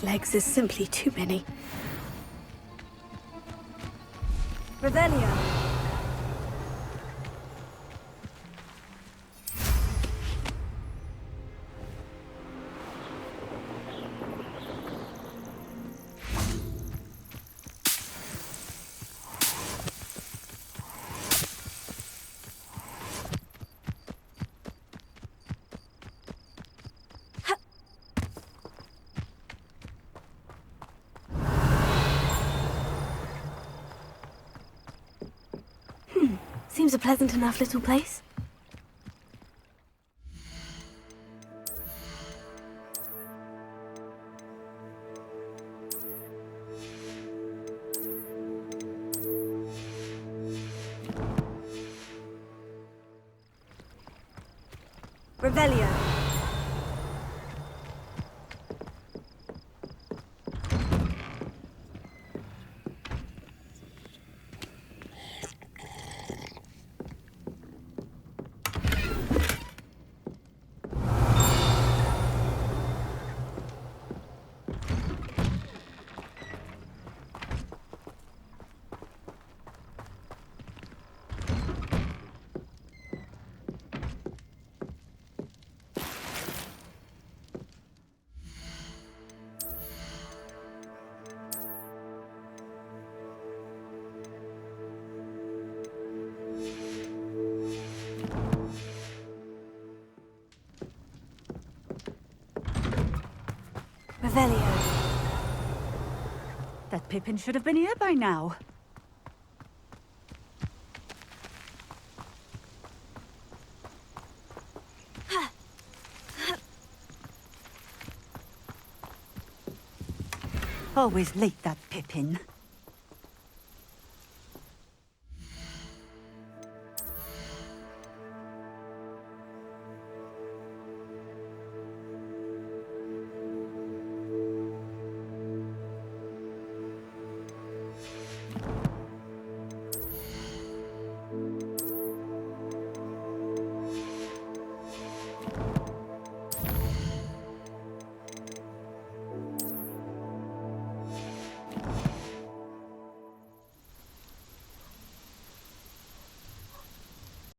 Legs is simply too many. Revelio. Seems a pleasant enough little place. Revelio. Revelio. That Pippin should have been here by now. Always late, that Pippin.